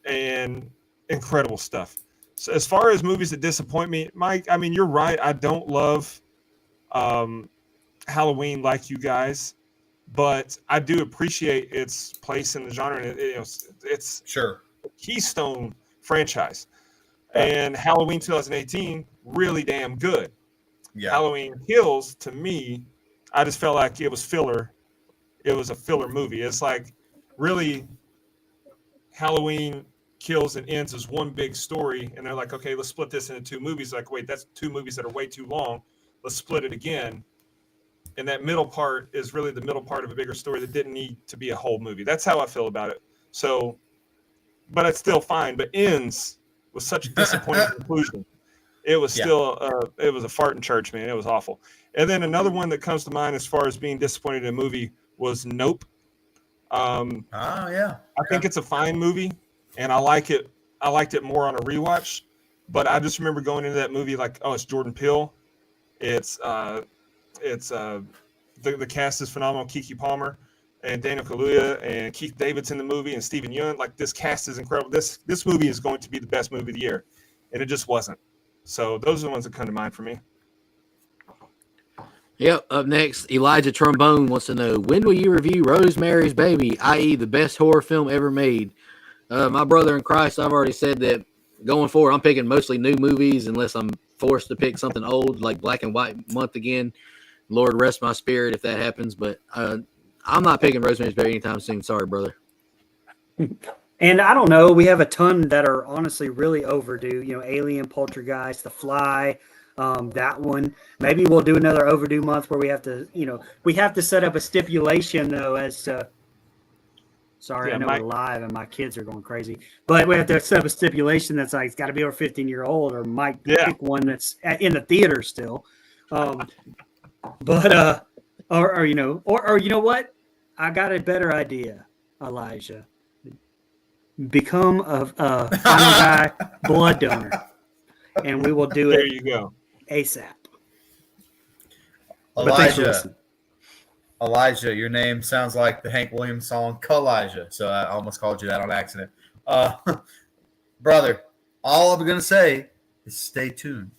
And incredible stuff. So as far as movies that disappoint me, Mike, I mean, you're right. I don't love Halloween like you guys, but I do appreciate its place in the genre. And it's Sure. a keystone franchise. And Halloween 2018, really damn good. Yeah. Halloween Kills, to me, I just felt like it was filler. It was a filler movie. It's like really Halloween Kills and Ends as one big story. And they're like, okay, let's split this into two movies. Like, wait, that's two movies that are way too long. Let's split it again. And that middle part is really the middle part of a bigger story that didn't need to be a whole movie. That's how I feel about it. So, but it's still fine. But Ends was such a disappointing conclusion. It was still, it was a fart in church, man. It was awful. And then another one that comes to mind as far as being disappointed in a movie was Nope. Yeah. I think it's a fine movie, and I like it. I liked it more on a rewatch, but I just remember going into that movie like, oh, it's Jordan Peele. It's the cast is phenomenal. Keke Palmer and Daniel Kaluuya and Keith David's in the movie and Stephen Yeun. Like, this cast is incredible. This movie is going to be the best movie of the year, and it just wasn't. So those are the ones that come to mind for me. Yep. Up next, Elijah Trombone wants to know, when will you review Rosemary's Baby, i.e. the best horror film ever made? My brother in Christ, I've already said that going forward, I'm picking mostly new movies unless I'm forced to pick something old like Black and White Month again. Lord rest my spirit if that happens. But I'm not picking Rosemary's Baby anytime soon. Sorry, brother. And I don't know. We have a ton that are honestly really overdue. You know, Alien, Poltergeist, The Fly, that one. Maybe we'll do another overdue month where we have to set up a stipulation though as to. Sorry, I know we're live and my kids are going crazy, but we have to set up a stipulation that's like it's got to be over 15-year-old, or Mike pick one that's in the theater still. Or you know what? I got a better idea, Elijah. Become a Final Guy blood donor, and we will do it. There you go. ASAP. Elijah, your name sounds like the Hank Williams song "Kalijah," so I almost called you that on accident. Brother, all I'm gonna say is stay tuned.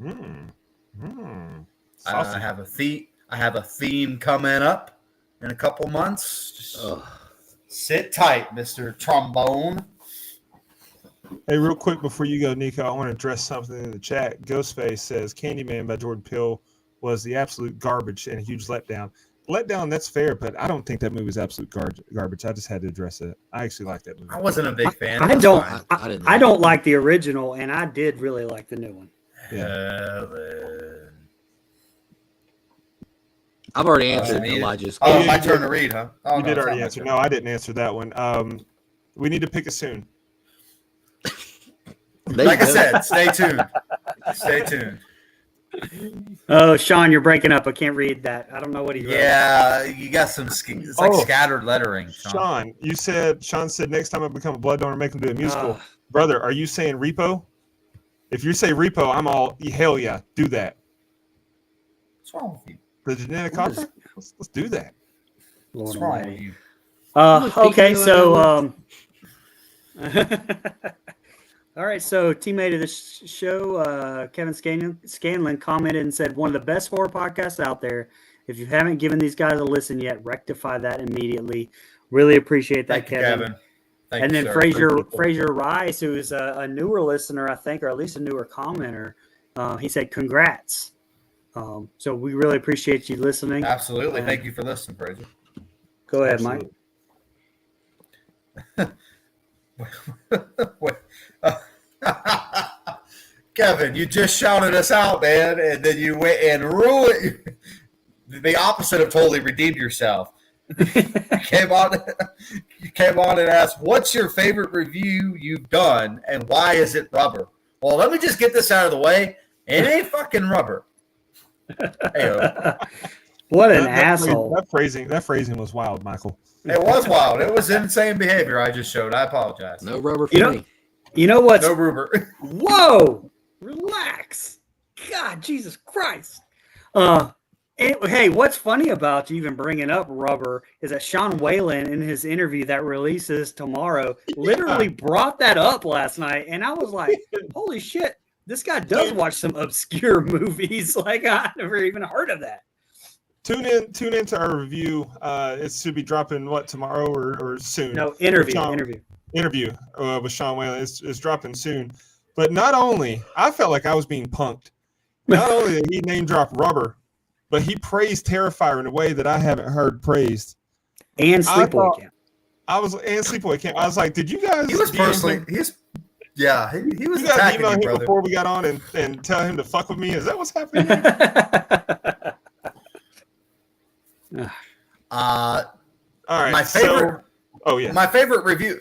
I have a theme coming up in a couple months. Just sit tight, Mr. Trombone. Hey, real quick before you go, Nico, I want to address something in the chat. Ghostface says Candyman by Jordan Peele was the absolute garbage and a huge letdown. Letdown, that's fair, but I don't think that movie was absolute garbage. I just had to address it. I actually like that movie. I wasn't a big fan. I don't like the original, and I did really like the new one. Yeah. I've already answered Elijah's. My turn to read, huh? You did already answer. No, I didn't answer that one. We need to pick a soon. Like I said, stay tuned. Stay tuned. Oh, Sean, you're breaking up. I can't read that. I don't know what he wrote. Yeah, you got some. It's like scattered lettering. Sean, Sean said next time I become a blood donor, make him do a musical. Brother, are you saying Repo? If you say Repo, I'm all hell yeah, do that. What's wrong with you? The genetic opera? Let's do that. Lord What's wrong with almighty. you? Okay, so all right, so teammate of the show, Kevin Scanlon, commented and said, one of the best horror podcasts out there. If you haven't given these guys a listen yet, rectify that immediately. Really appreciate that, Thank you, Kevin. Thank and you, then sir. Fraser Rice, who is a newer listener, I think, or at least a newer commenter, he said, congrats. So we really appreciate you listening. Absolutely. Thank you for listening, Fraser. Go ahead, Mike. Kevin, you just shouted us out, man, and then you went and ruined the opposite of totally redeemed yourself. came on and asked, "What's your favorite review you've done, and why is it rubber?" Well, let me just get this out of the way. It ain't fucking rubber. Hey-o. What an That asshole! That phrasing was wild, Michael. It was wild. It was insane behavior I just showed. I apologize. No rubber for You know- me. You know what's No rubber. Whoa! Relax. God, Jesus Christ. Hey, what's funny about you even bringing up rubber is that Sean Whalen in his interview that releases tomorrow literally brought that up last night, and I was like, "Holy shit! This guy does watch some obscure movies. Like I never even heard of that." Tune into our review. It should be dropping tomorrow or soon. No interview. Interview with Sean Whalen is dropping soon. But not only I felt like I was being punked. Not only did he name drop rubber, but he praised Terrifier in a way that I haven't heard praised. And Sleepaway Camp. Sleepaway Camp. I was like, did you guys? He was personally. He was attacking email you, him brother. before we got on and tell him to fuck with me. Is that what's happening? All right. My favorite. My favorite review.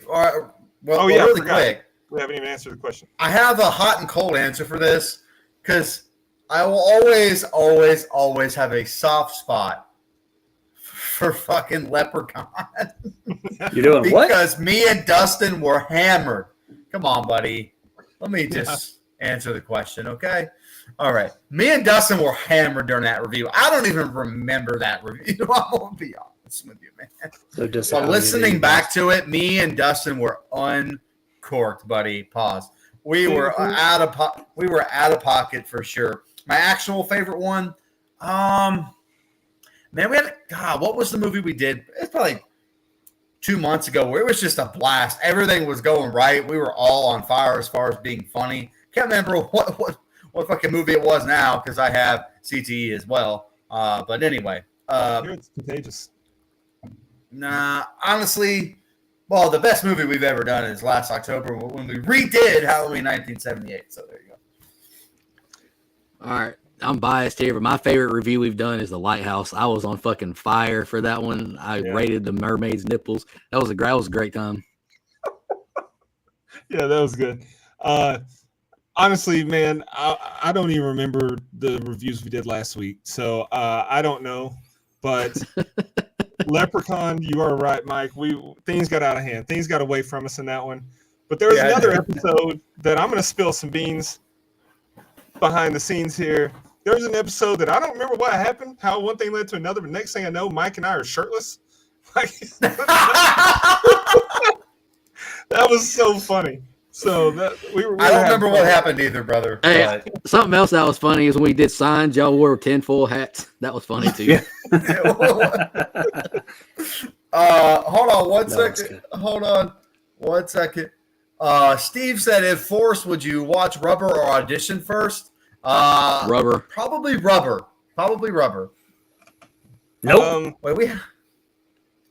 Really quick. We haven't even answered the question. I have a hot and cold answer for this because I will always have a soft spot for fucking Leprechaun. You're doing what? Because me and Dustin were hammered. Come on, buddy. Let me just answer the question, okay? All right. Me and Dustin were hammered during that review. I don't even remember that review. I'm going to be honest with you, man. So listening back to it, me and Dustin were uncorked, buddy. Pause. We were out of pocket for sure. My actual favorite one, man, we had what was the movie we did? It's probably 2 months ago where it was just a blast. Everything was going right. We were all on fire as far as being funny. Can't remember what fucking movie it was now because I have CTE as well. But anyway, It's contagious. Nah, honestly, well, the best movie we've ever done is last October when we redid Halloween 1978. So there you go. All right. I'm biased here, but my favorite review we've done is The Lighthouse. I was on fucking fire for that one. I rated the mermaid's nipples. That was a great time. Yeah, that was good. Honestly, man, I don't even remember the reviews we did last week, so I don't know. But Leprechaun, you are right, Mike. Things got out of hand. Things got away from us in that one. But there was another episode that I'm going to spill some beans behind the scenes here. There was an episode that I don't remember what happened, how one thing led to another, but next thing I know, Mike and I are shirtless. That was so funny. So I don't remember what happened either, brother. Hey, something else that was funny is when we did signs, y'all wore tinfoil hats. That was funny too. Hold on one second. Steve said, if forced, would you watch Rubber or audition first? Rubber. Probably Rubber. Nope.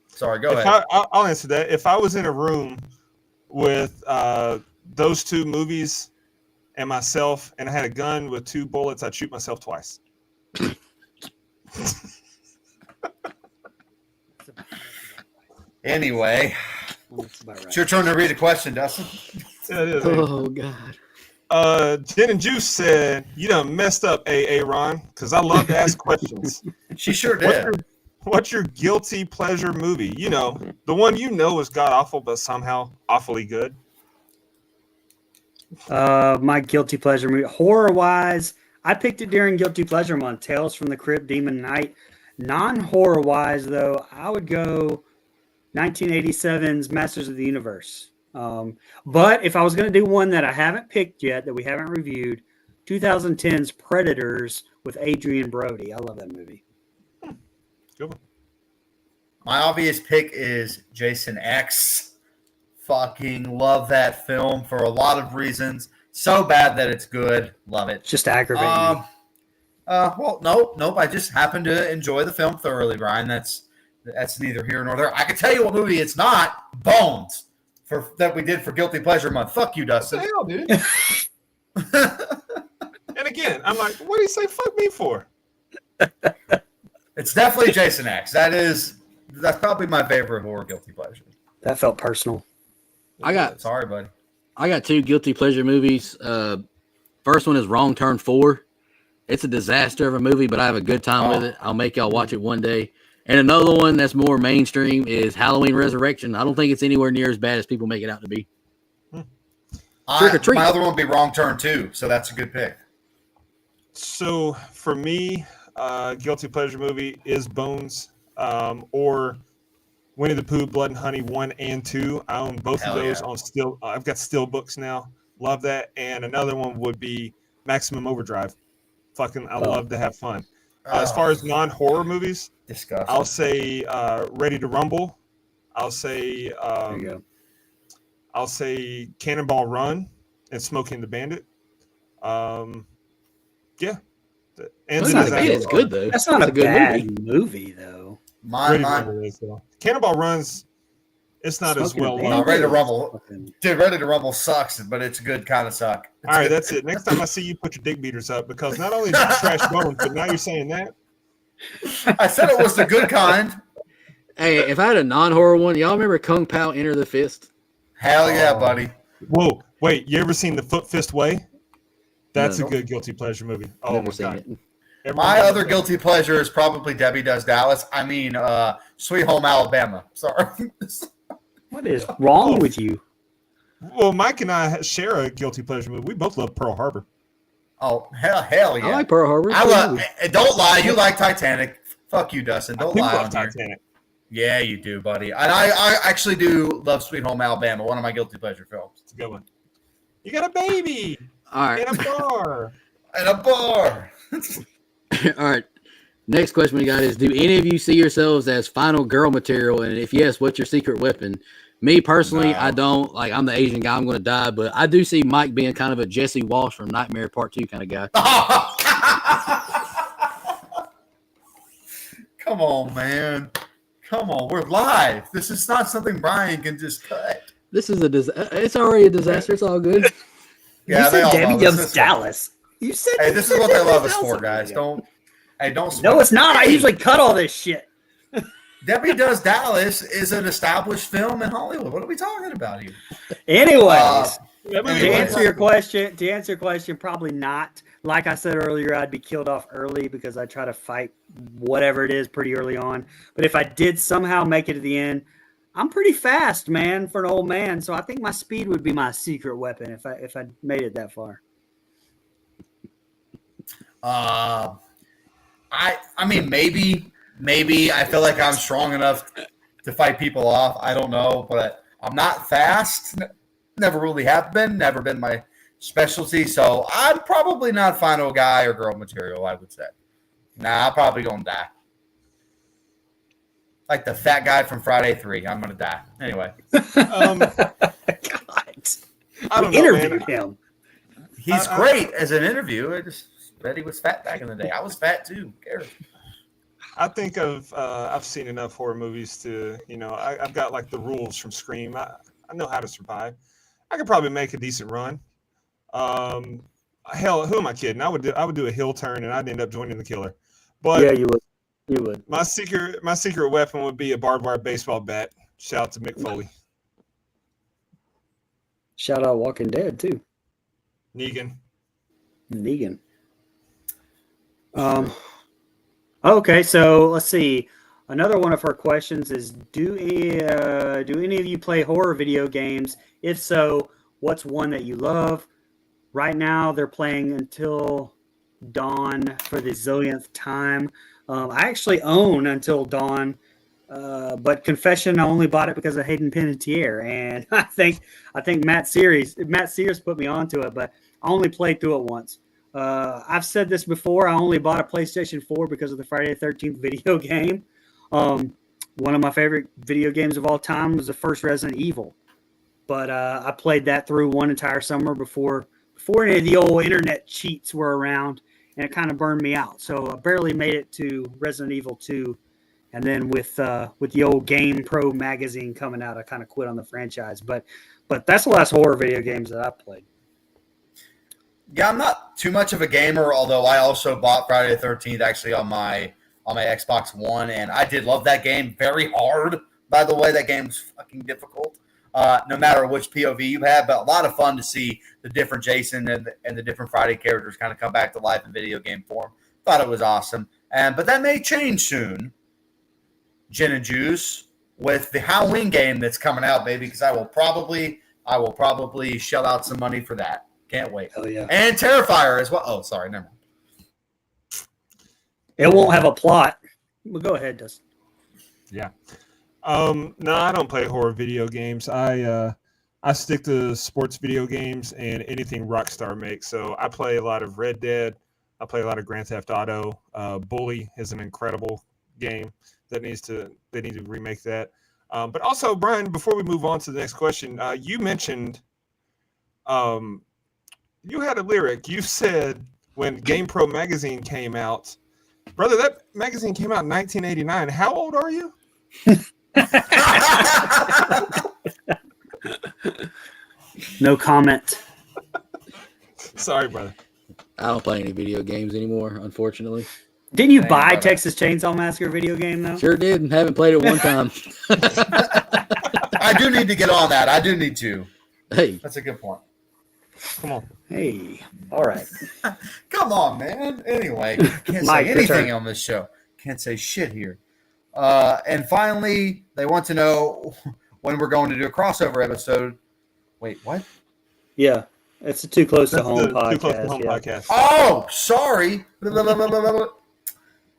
Sorry, go ahead. I'll answer that. If I was in a room with those two movies and myself, and I had a gun with 2 bullets, I'd shoot myself twice. Anyway, it's your turn to read a question, Dustin. Yeah, it is. Oh, God. Jen and Juice said, you done messed up, Ron, because I love to ask questions. She sure did. What's your guilty pleasure movie? You know, the one you know is god-awful, but somehow awfully good. My guilty pleasure movie, horror-wise, I picked it during Guilty Pleasure Month, Tales from the Crypt, Demon Knight. Non-horror-wise, though, I would go 1987's Masters of the Universe. But if I was going to do one that I haven't picked yet, that we haven't reviewed, 2010's Predators with Adrian Brody. I love that movie. Good one. My obvious pick is Jason X. Fucking love that film for a lot of reasons. So bad that it's good. Love it. It's just aggravating. Well, nope. I just happen to enjoy the film thoroughly, Brian. That's neither here nor there. I can tell you what movie it's not. Bones. That we did for Guilty Pleasure Month. Fuck you, Dustin. What the hell, dude? And again, I'm like, what do you say fuck me for? It's definitely Jason X. That is That's probably my favorite horror guilty pleasure. That felt personal. Sorry, buddy. I got 2 guilty pleasure movies. First one is Wrong Turn 4. It's a disaster of a movie, but I have a good time with it. I'll make y'all watch it one day. And another one that's more mainstream is Halloween Resurrection. I don't think it's anywhere near as bad as people make it out to be. Trick or treat. My other one would be Wrong Turn 2, so that's a good pick. So for me, guilty pleasure movie is Bones, or Winnie the Pooh, Blood and Honey 1 and 2. I own both of those on still. I've got still books now. Love that. And another one would be Maximum Overdrive. I love to have fun. As far as non-horror movies, disgusting. I'll say Ready to Rumble. I'll say I'll say Cannonball Run and Smoking the Bandit. Yeah. That's not bad. It's good though. That's not a good movie though. Cannonball Run's. It's not as well loved. Ready to Rumble. Dude, Ready to Rumble sucks, but it's good kind of suck. All right, that's it. Next time I see you, put your dick beaters up, because not only did you trash Bones, but now you're saying that. I said it was the good kind. Hey, if I had a non-horror one, y'all remember Kung Pao Enter the Fist? Hell yeah, buddy. Whoa, wait, you ever seen The Foot Fist Way? That's a good guilty pleasure movie. Oh, Never my seen God. it. My other guilty pleasure is probably Debbie Does Dallas. I mean, Sweet Home Alabama. Sorry. What is wrong with you? Well, Mike and I share a guilty pleasure movie. We both love Pearl Harbor. Oh, hell yeah. I like Pearl Harbor. Don't lie. You like Titanic. Fuck you, Dustin. Don't lie on here. Titanic. Yeah, you do, buddy. And I actually do love Sweet Home Alabama, one of my guilty pleasure films. It's a good one. You got a baby. All right. In a bar. In a bar. All right. Next question we got is, do any of you see yourselves as final girl material? And if yes, what's your secret weapon? Me personally, I don't. Like, I'm the Asian guy. I'm going to die. But I do see Mike being kind of a Jesse Walsh from Nightmare Part 2 kind of guy. Come on, man. Come on. We're live. This is not something Brian can just cut. This is it's already a disaster. It's all good. Yeah, you said Debbie Does Dallas. You said. Hey, this is what they love us for, guys. Don't. No, it's not. I usually cut all this shit. Debbie Does Dallas is an established film in Hollywood. What are we talking about here? Anyways, to answer your question, probably not. Like I said earlier, I'd be killed off early because I try to fight whatever it is pretty early on. But if I did somehow make it to the end, I'm pretty fast, man, for an old man. So I think my speed would be my secret weapon if I made it that far. I mean, maybe I feel like I'm strong enough to fight people off. I don't know, but I'm not fast. Never really have been. Never been my specialty. So I'm probably not final guy or girl material, I would say. Nah, I'm probably going to die. Like the fat guy from Friday 3. I'm going to die. Anyway. God. I don't know, interviewed him. He's great as an interview. I just bet he was fat back in the day. I was fat too. Who cares? I think I've seen enough horror movies to, I've got like the rules from Scream. I know how to survive. I could probably make a decent run. Hell, who am I kidding? I would do a hill turn and I'd end up joining the killer. But yeah, you would. You would. My secret weapon would be a barbed wire baseball bat. Shout out to Mick Foley. Shout out Walking Dead too. Negan. Okay, so let's see. Another one of her questions is: Do any of you play horror video games? If so, what's one that you love? Right now, they're playing Until Dawn for the zillionth time. I actually own Until Dawn, but confession, I only bought it because of Hayden Panettiere, and I think Matt Sears put me onto it, but I only played through it once. I've said this before. I only bought a PlayStation 4 because of the Friday the 13th video game. One of my favorite video games of all time was the first Resident Evil, but I played that through one entire summer before any of the old internet cheats were around, and it kind of burned me out. So I barely made it to Resident Evil 2, and then with the old Game Pro magazine coming out, I kind of quit on the franchise. But that's the last horror video games that I've played. Yeah, I'm not too much of a gamer, although I also bought Friday the 13th actually on on my Xbox One, and I did love that game. Very hard, by the way. That game's fucking difficult, no matter which POV you have, but a lot of fun to see the different Jason and the different Friday characters kind of come back to life in video game form. Thought it was awesome. But that may change soon, Gin and Juice, with the Halloween game that's coming out, baby, because I will probably shell out some money for that. Can't wait. Oh, yeah. And Terrifier as well. Oh, sorry, never mind. It won't have a plot. Well, go ahead, Dustin. Yeah. No, I don't play horror video games. I stick to sports video games and anything Rockstar makes. So I play a lot of Red Dead. I play a lot of Grand Theft Auto. Bully is an incredible game that they need to remake that. But also, Brian, before we move on to the next question, you mentioned you had a lyric. You said when GamePro magazine came out, brother, that magazine came out in 1989. How old are you? No comment. Sorry, brother. I don't play any video games anymore, unfortunately. Didn't you Dang, buy brother. Texas Chainsaw Massacre video game, though? Sure did, and haven't played it one time. I do need to get on that. I do need to. Hey, That's a good point. Come on. Hey, all right. Come on, man. Anyway, can't Mike, say your anything turn. on this show. Can't say shit here. And finally, they want to know when we're going to do a crossover episode. Wait, what? Yeah, it's a Too Close to That's Home the podcast. Too Close to Home yeah. podcast. Oh, sorry. Blah, blah, blah, blah, blah, blah.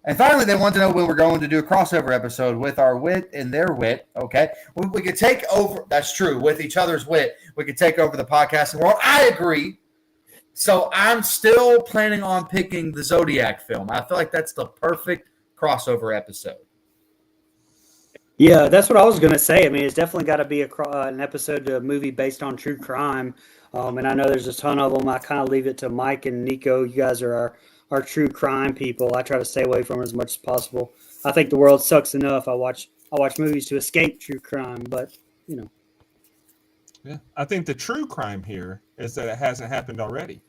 And finally, they want to know when we're going to do a crossover episode with our wit and their wit. Okay, we could take over. That's true. With each other's wit, we could take over the podcasting world. I agree. So I'm still planning on picking the Zodiac film. I feel like that's the perfect crossover episode. Yeah, that's what I was going to say. I mean, it's definitely got to be an episode, a movie based on true crime. And I know there's a ton of them. I kind of leave it to Mike and Nico. You guys are our true crime people. I try to stay away from it as much as possible. I think the world sucks enough. I watch movies to escape true crime, but you know. Yeah, I think the true crime here is that it hasn't happened already.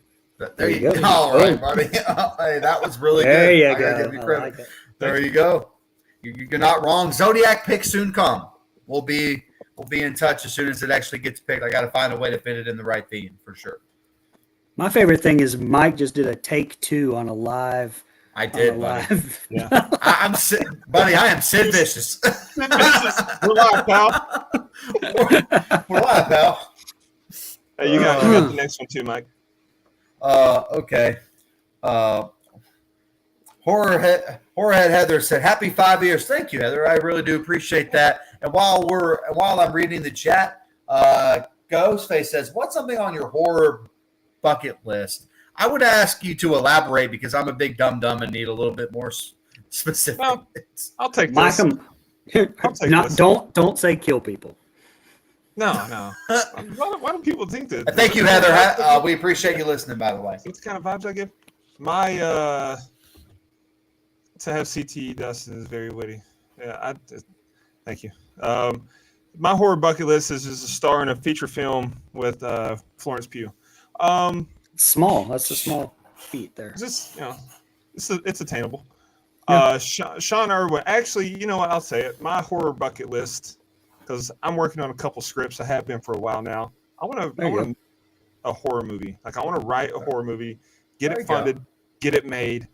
There you go. All right, buddy. Hey, that was really There good. you I gotta go. give you I credit. like it. There you go. You're not wrong. Zodiac picks soon come. We'll be in touch as soon as it actually gets picked. I got to find a way to fit it in the right theme for sure. My favorite thing is Mike just did a take 2 on a live. I did, buddy. Live. Yeah. I'm Sid, buddy. I am Sid Vicious. We're live, pal. We're live, pal. Hey, you got the next one too, Mike. Okay. Horrorhead Heather said, "Happy 5 years." Thank you, Heather. I really do appreciate that. And while I'm reading the chat, Ghostface says, "What's something on your horror bucket list?" I would ask you to elaborate because I'm a big dum-dum and need a little bit more specific. Well, I'll take Mike, this. I'll take this. don't say kill people. No. Why do people think that? Thank you, Heather. We appreciate you listening, by the way. What kind of vibes I give? My to have CTE Dustin is very witty. Yeah, thank you. My horror bucket list is just a star in a feature film with Florence Pugh. Small. That's a small feat there. Just it's attainable. Yeah. Sean Irwin. Actually, you know what? I'll say it. My horror bucket list, because I'm working on a couple scripts. I have been for a while now. I want a horror movie. Like I want to write a horror movie, get it funded, get it made,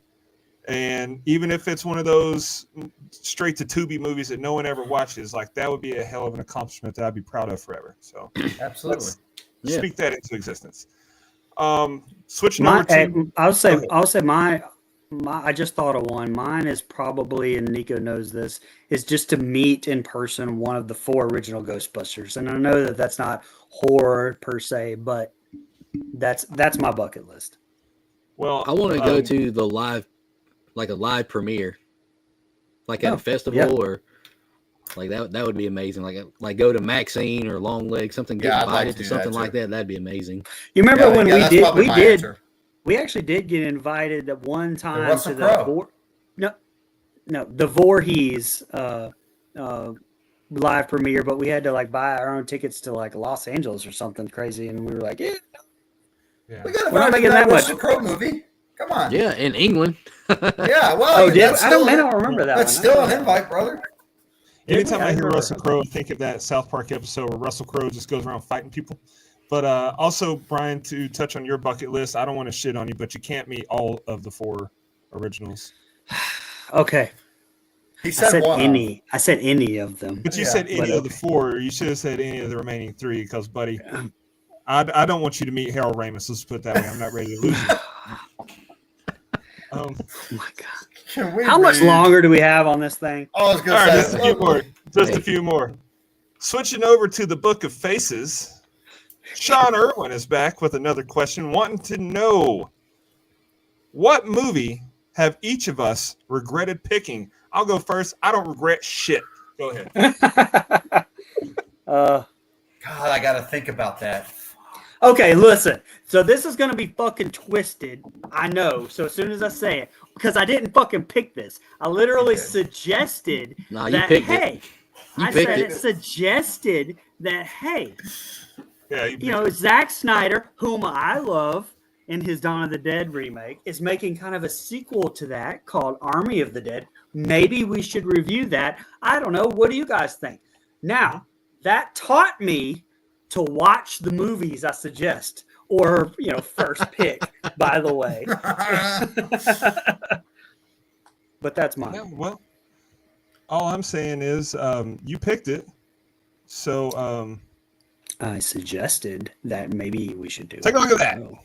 and even if it's one of those straight to Tubi movies that no one ever watches, like that would be a hell of an accomplishment that I'd be proud of forever. So Absolutely. speak that into existence. Switching over to I'll say my I just thought of one. Mine is probably, and Nico knows this, is just to meet in person one of the 4 original Ghostbusters. And I know that that's not horror per se, but that's my bucket list. well, I want to go to the live, like a live premiere, like at a festival or like that. That would be amazing. Like go to Maxine or Long Leg, something. Get Yeah, I'd like invited to to do something that, like too. that. That'd be amazing. You remember when that's probably we my did answer. we actually did get invited at one time Russell to Crowe. the Voorhees live premiere, but we had to like buy our own tickets to like Los Angeles or something crazy, and we were like, yeah. We got to We're not find making that that Russell much. Crowe movie. Come on. Yeah, in England. Yeah, well, Oh, that's I still, don't remember that. that's one. still an invite, brother. Anytime I hear remember. Russell Crowe, I think of that South Park episode where Russell Crowe just goes around fighting people. But also, Brian, to touch on your bucket list, I don't want to shit on you, but you can't meet all of the 4 originals. Okay. He I said said one. any. I said any of them. But you Yeah, said any but of the 4. You should have said any of the remaining 3 because, buddy, I don't want you to meet Harold Ramis. Let's put it that way. I'm not ready to lose you. Oh my God. Can we How much read- longer do we have on this thing? I was All going right, to just say. a few more. Just a few more. Switching over to the Book of Faces, Sean Irwin is back with another question, wanting to know what movie have each of us regretted picking? I'll go first. I don't regret shit. Go ahead. God, I got to think about that. Okay, listen. So this is going to be fucking twisted. I know. So as soon as I say it, because I didn't fucking pick this, I literally You did. suggested Nah, you that, picked it. hey, You I picked said it. it suggested that, hey, Yeah, you know, Zack Snyder, whom I love, in his Dawn of the Dead remake, is making kind of a sequel to that called Army of the Dead. Maybe we should review that. I don't know. What do you guys think? Now, that taught me to watch the movies I suggest, or, you know, first pick, by the way. But that's Yeah, mine. well, all I'm saying is you picked it. So I suggested that maybe we should do take a look at that. Oh.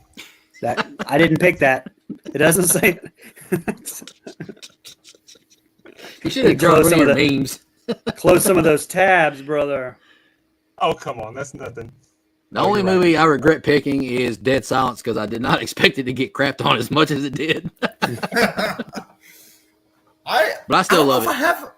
That I didn't pick that. It doesn't say. You should have Close dropped some some of of your memes. Close some of those tabs, brother. Oh, come on. That's nothing. The Oh, only you're right. movie I regret picking is Dead Silence because I did not expect it to get crapped on as much as it did. But I still don't love know it. if I have.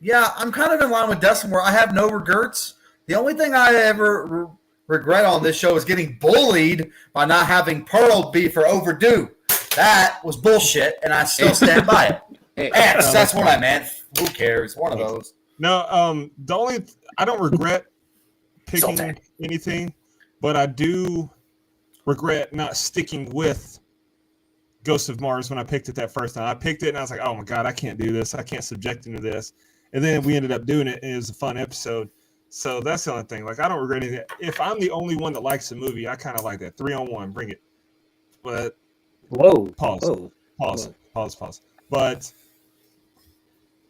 Yeah, I'm kind of in line with Dustin where I have no regrets. The only thing I ever regret on this show is getting bullied by not having Pearl be for Overdue. That was bullshit, and I still stand by it. Hey, Ants, that's what I meant. Who cares? One of those. No, the only I don't regret picking Sultan. anything, but I do regret not sticking with Ghost of Mars when I picked it that first time. I picked it and I was like, oh my God, I can't do this. I can't subject him to this. And then we ended up doing it, and it was a fun episode. So that's the only thing. Like, I don't regret anything. If I'm the only one that likes the movie, I kind of like that. 3-on-1, bring it. But Whoa. pause. Whoa. Pause. But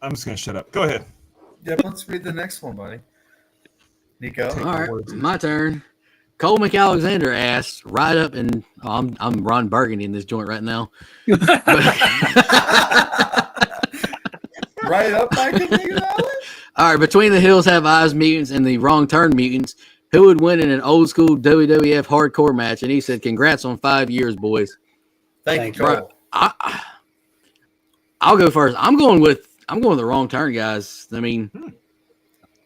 I'm just gonna shut up. Go ahead. Yeah, let's read the next one, buddy. Nico. all right, my turn. Cole McAlexander asks, right up, and I'm Ron Burgundy in this joint right now. Right up back to niggas, Alex? All right, between the Hills Have Eyes mutants and the Wrong Turn mutants, who would win in an old school WWF hardcore match? And he said, congrats on 5 years, boys. Thank you, Bro, Cole. I'll go first. I'm going with the Wrong Turn guys. I mean,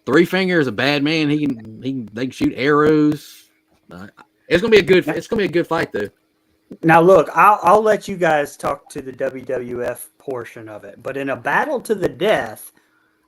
Three Finger is a bad man. They can shoot arrows. It's gonna be a good fight though. Now look, I'll let you guys talk to the WWF portion of it, but in a battle to the death,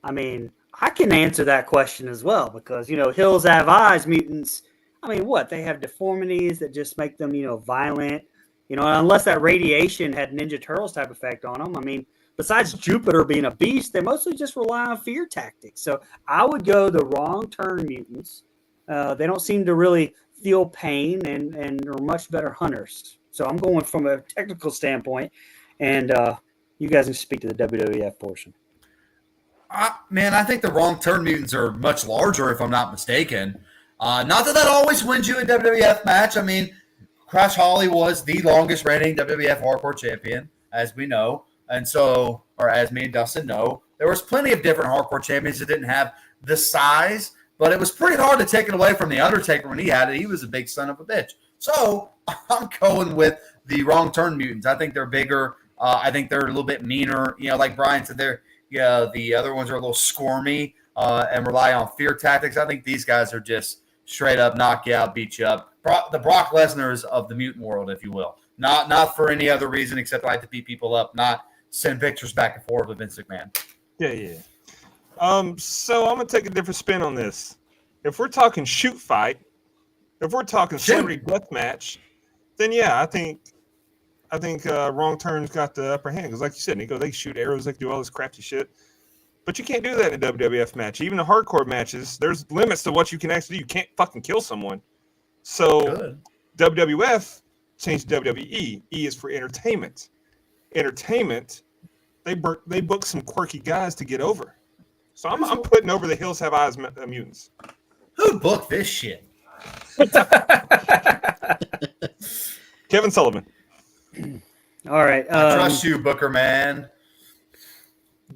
I mean, I can answer that question as well because Hills Have Eyes mutants. I mean, what they have deformities that just make them violent. Unless that radiation had Ninja Turtles type effect on them. I mean, besides Jupiter being a beast, they mostly just rely on fear tactics. So I would go the Wrong Turn mutants. They don't seem to really feel pain and are much better hunters. So I'm going from a technical standpoint, and you guys can speak to the WWF portion. Man, I think the Wrong Turn mutants are much larger, if I'm not mistaken. Not that always wins you a WWF match. I mean, Crash Holly was the longest reigning WWF Hardcore Champion, as we know. And so, or as me and Dustin know, there was plenty of different Hardcore Champions that didn't have the size, but it was pretty hard to take it away from The Undertaker when he had it. He was a big son of a bitch. So I'm going with the Wrong Turn mutants. I think they're bigger. I think they're a little bit meaner. Like Brian said, the other ones are a little squirmy and rely on fear tactics. I think these guys are just straight up knock you out, beat you up. The Brock Lesnar's of the mutant world, if you will. Not for any other reason except I like to beat people up, not send pictures back and forth with Vince McMahon. Yeah. So I'm gonna take a different spin on this. If we're talking shoot fight, if we're talking celebrity death match, then yeah, I think I think Wrong Turn's got the upper hand because, like you said, Nico, they shoot arrows, they can do all this crafty shit. But you can't do that in a WWF match. Even the hardcore matches, there's limits to what you can actually do. You can't fucking kill someone. So Good. WWF changed to WWE. E is for entertainment. Entertainment, they book some quirky guys to get over. So I'm putting over the Hills Have Eyes mutants. Who booked this shit? Kevin Sullivan. All right. I trust you, Booker man.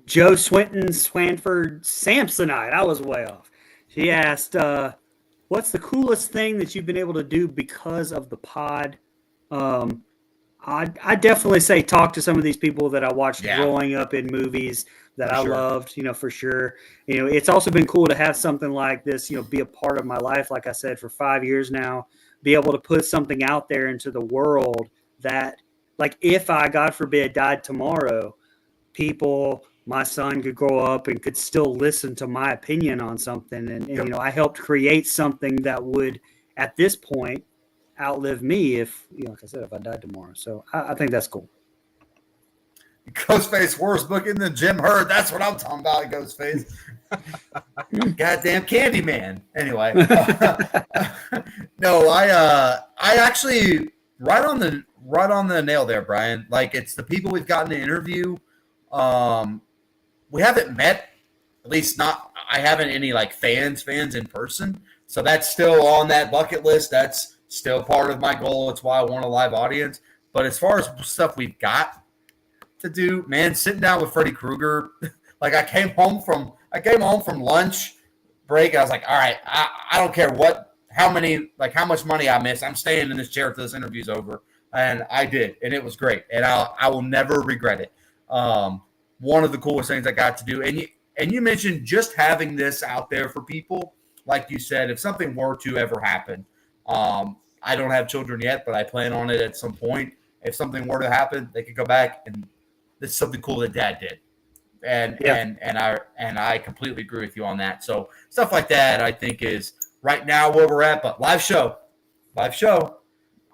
Joe Swinton Swanford Samsonite. I was way off. She asked, what's the coolest thing that you've been able to do because of the pod? I definitely say talk to some of these people that I watched growing up in movies that I loved, for sure. It's also been cool to have something like this, be a part of my life. Like I said, for 5 years now, be able to put something out there into the world that, like, if I, God forbid, died tomorrow, my son could grow up and could still listen to my opinion on something. And I helped create something that would, at this point, outlive me if, like I said, if I died tomorrow. So I think that's cool. Ghostface worse booking than Jim Hurd. That's what I'm talking about, Ghostface. Goddamn Candyman. Anyway. No, I actually right on the nail there, Brian. Like, it's the people we've gotten to interview. We haven't met, at least not, I haven't any like fans in person. So that's still on that bucket list. That's still part of my goal. It's why I want a live audience. But as far as stuff we've got to do, man, sitting down with Freddy Krueger, like I came home from lunch break. I was like, all right, I don't care how much money I miss. I'm staying in this chair until this interview's over. And I did. And it was great. And I will never regret it. One of the coolest things I got to do. And you mentioned just having this out there for people. Like you said, if something were to ever happen, I don't have children yet, but I plan on it at some point. If something were to happen, they could go back and this is something cool that Dad did. And I completely agree with you on that. So stuff like that, I think, is right now where we're at. But live show,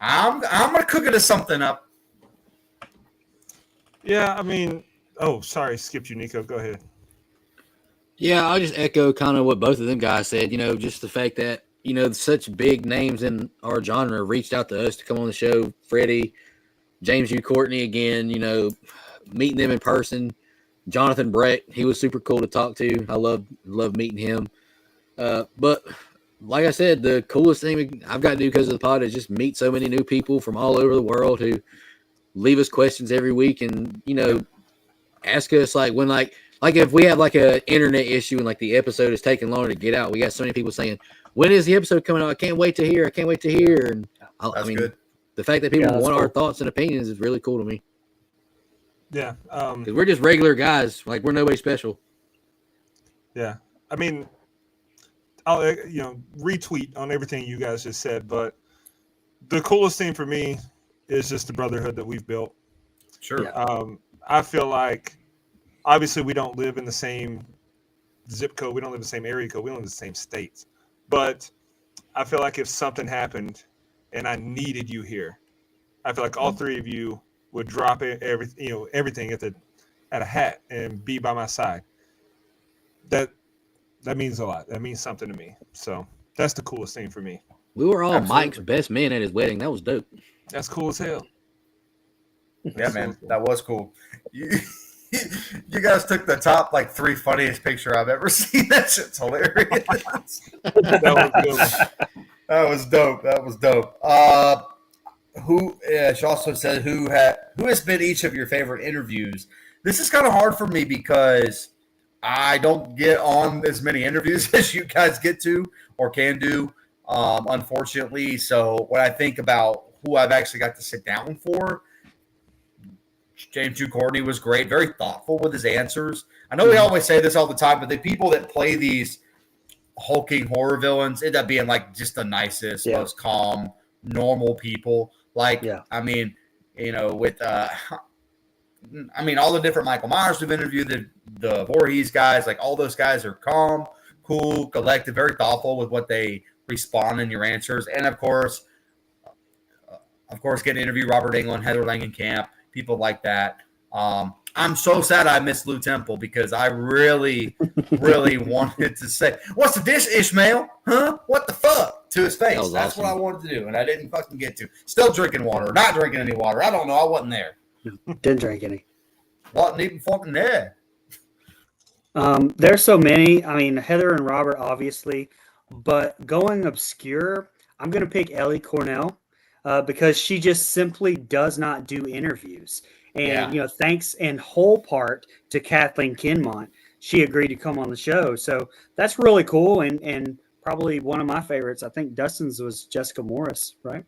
I'm gonna cook it as something up. Yeah, I mean, sorry, skipped you, Nico. Go ahead. Yeah, I'll just echo kind of what both of them guys said. Just the fact that such big names in our genre reached out to us to come on the show. Freddie, James U. Courtney again. Meeting them in person. Jonathan Brett, he was super cool to talk to. I love meeting him. But like I said, the coolest thing I've got to do because of the pod is just meet so many new people from all over the world who leave us questions every week and, ask us like if we have like a internet issue and like the episode is taking longer to get out, we got so many people saying, when is the episode coming out? I can't wait to hear. And Good. The fact that people want cool. our thoughts and opinions is really cool to me. Yeah. Because we're just regular guys. Like, we're nobody special. Yeah. I mean, I'll retweet on everything you guys just said, but the coolest thing for me is just the brotherhood that we've built. Sure. Yeah. I feel like obviously we don't live in the same zip code, we don't live in the same area code, we don't live in the same states. But I feel like if something happened and I needed you here, I feel like all three of you would drop everything at a hat and be by my side. That means a lot. That means something to me. So that's the coolest thing for me. We were all Absolutely. Mike's best men at his wedding. That was dope. That's cool as hell. Yeah, man, that was cool. You guys took the top like 3 funniest picture I've ever seen. That shit's hilarious. That was good. That was dope. She also said who has been each of your favorite interviews. This is kind of hard for me because I don't get on as many interviews as you guys get to or can do, unfortunately. So when I think about who I've actually got to sit down for, James Hugh Courtney was great, very thoughtful with his answers. I know we always say this all the time, but the people that play these hulking horror villains end up being like just the nicest, most calm, normal people. Like, I mean, with all the different Michael Myers we've interviewed, the Voorhees guys, like all those guys are calm, cool, collected, very thoughtful with what they respond in your answers. And of course, of course, getting to interview Robert England, Heather Langenkamp, people like that. I'm so sad I missed Lou Temple because I really, really wanted to say, "What's the dish, Ishmael? Huh? What the fuck?" to his face. That's awesome. what I wanted to do, and I didn't fucking get to. Still drinking water, not drinking any water. I don't know. I wasn't there. Didn't drink any. Wasn't even fucking there. There's so many. I mean, Heather and Robert, obviously, but going obscure, I'm going to pick Ellie Cornell because she just simply does not do interviews. And, thanks in whole part to Kathleen Kinmont, she agreed to come on the show. So that's really cool. And probably one of my favorites. I think Dustin's was Jessica Morris, right?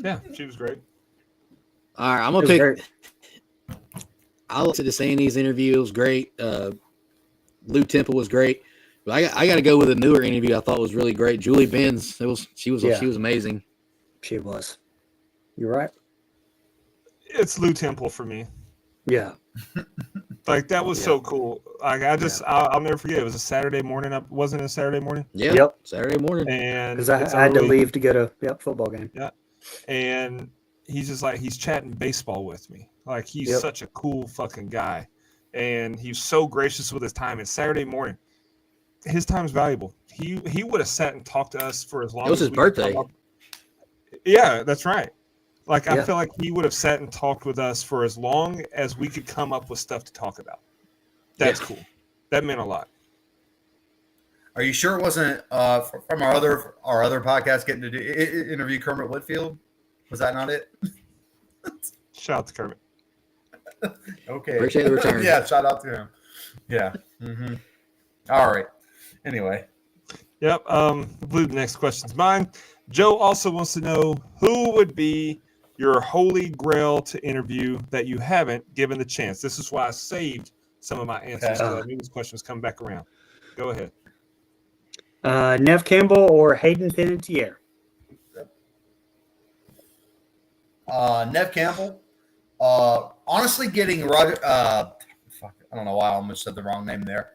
Yeah, she was great. All right, I'm going to pick. I listened to Sandy's interview. It was great. Lou Temple was great. But I got to go with a newer interview I thought was really great. Julie Benz. She was amazing. She was. You're right. It's Lou Temple for me. Yeah. Like, that was so cool. Like, I'll never forget. It was a Saturday morning. Wasn't it a Saturday morning? Yeah. Yep. Saturday morning. And because I had to leave to go to football game. Yeah. And he's just like, he's chatting baseball with me. Like, he's such a cool fucking guy. And he's so gracious with his time. It's Saturday morning. His time's valuable. He would have sat and talked to us for as long as it was his birthday. Yeah, that's right. Like, I feel like he would have sat and talked with us for as long as we could come up with stuff to talk about. That's cool. That meant a lot. Are you sure it wasn't from our other podcast getting to do interview Kermit Whitfield? Was that not it? Shout out to Kermit. Okay. Appreciate the return. Yeah, shout out to him. Yeah. Mm-hmm. All right. Anyway. Yep. I believe the next question's mine. Joe also wants to know who would be your holy grail to interview that you haven't given the chance. This is why I saved some of my answers. So I knew this question was coming back around. Go ahead. Nev Campbell or Hayden Panettiere? Nev Campbell. Honestly, getting Roger. I don't know why I almost said the wrong name there.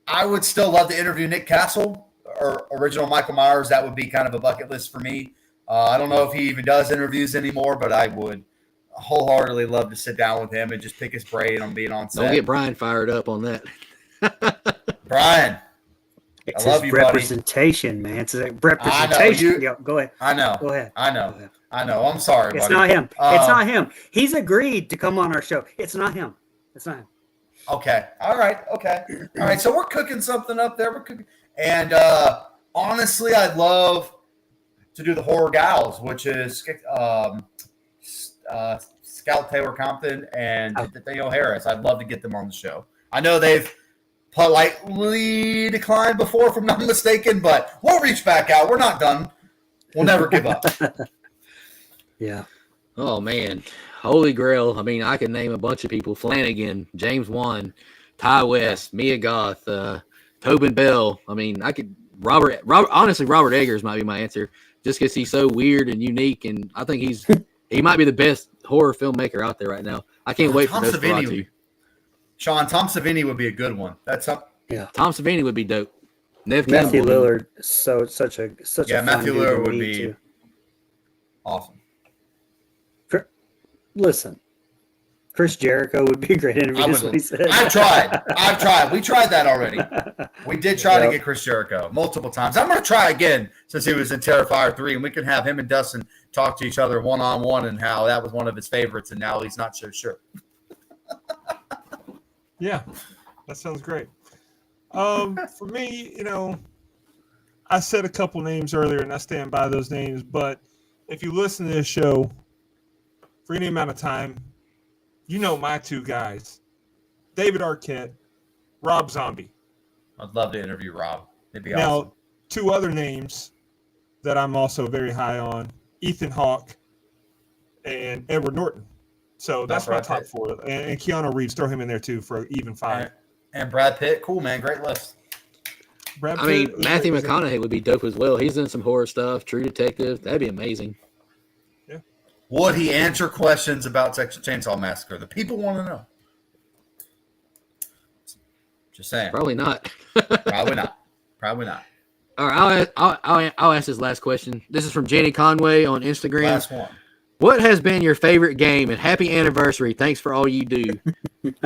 I would still love to interview Nick Castle or original Michael Myers. That would be kind of a bucket list for me. I don't know if he even does interviews anymore, but I would wholeheartedly love to sit down with him and just pick his brain on being on set. Don't get Brian fired up on that. Brian, it's I love his you, representation, man. It's a representation. Go ahead. I know. Go ahead. I know. I'm sorry, It's buddy. not him. It's not him. He's agreed to come on our show. It's not him. It's not him. Okay. All right. Okay. All right. So we're cooking something up there. We're cooking. And honestly, I'd love to do the Horror Gals, which is Scout Taylor Compton and Daniel Harris. I'd love to get them on the show. I know they've politely declined before, if I'm not mistaken, but we'll reach back out. We're not done. We'll never give up. Yeah. Oh, man. Holy Grail. I mean, I can name a bunch of people. Flanagan, James Wan, Ty West, Mia Goth, Tobin Bell. I mean, I could honestly, Robert Eggers might be my answer just because he's so weird and unique. And I think he might be the best horror filmmaker out there right now. I can't wait for Nosferatu. Sean, Tom Savini would be a good one. That's up. Yeah. Tom Savini would be dope. Matthew Lillard, such a Matthew Lillard would be awesome. Listen, Chris Jericho would be a great interview. Is what he said. I've tried. We tried that already. We did try to get Chris Jericho multiple times. I'm going to try again since he was in Terrifier 3, and we can have him and Dustin talk to each other one-on-one and how that was one of his favorites, and now he's not so sure. Yeah, that sounds great. For me, I said a couple names earlier, and I stand by those names, but if you listen to this show for any amount of time, my two guys, David Arquette, Rob Zombie. I'd love to interview Rob. It'd be now, awesome. Two other names that I'm also very high on, Ethan Hawke and Edward Norton. So that's my top four. And Keanu Reeves, throw him in there too for even five. And Brad Pitt. Cool, man. Great list. Matthew McConaughey would be dope as well. He's done some horror stuff, True Detective. That'd be amazing. Yeah. Would he answer questions about Texas Chainsaw Massacre? The people want to know. Just saying. Probably not. Probably not. All right, I'll ask this last question. This is from Jenny Conway on Instagram. Last one. What has been your favorite game? And happy anniversary! Thanks for all you do.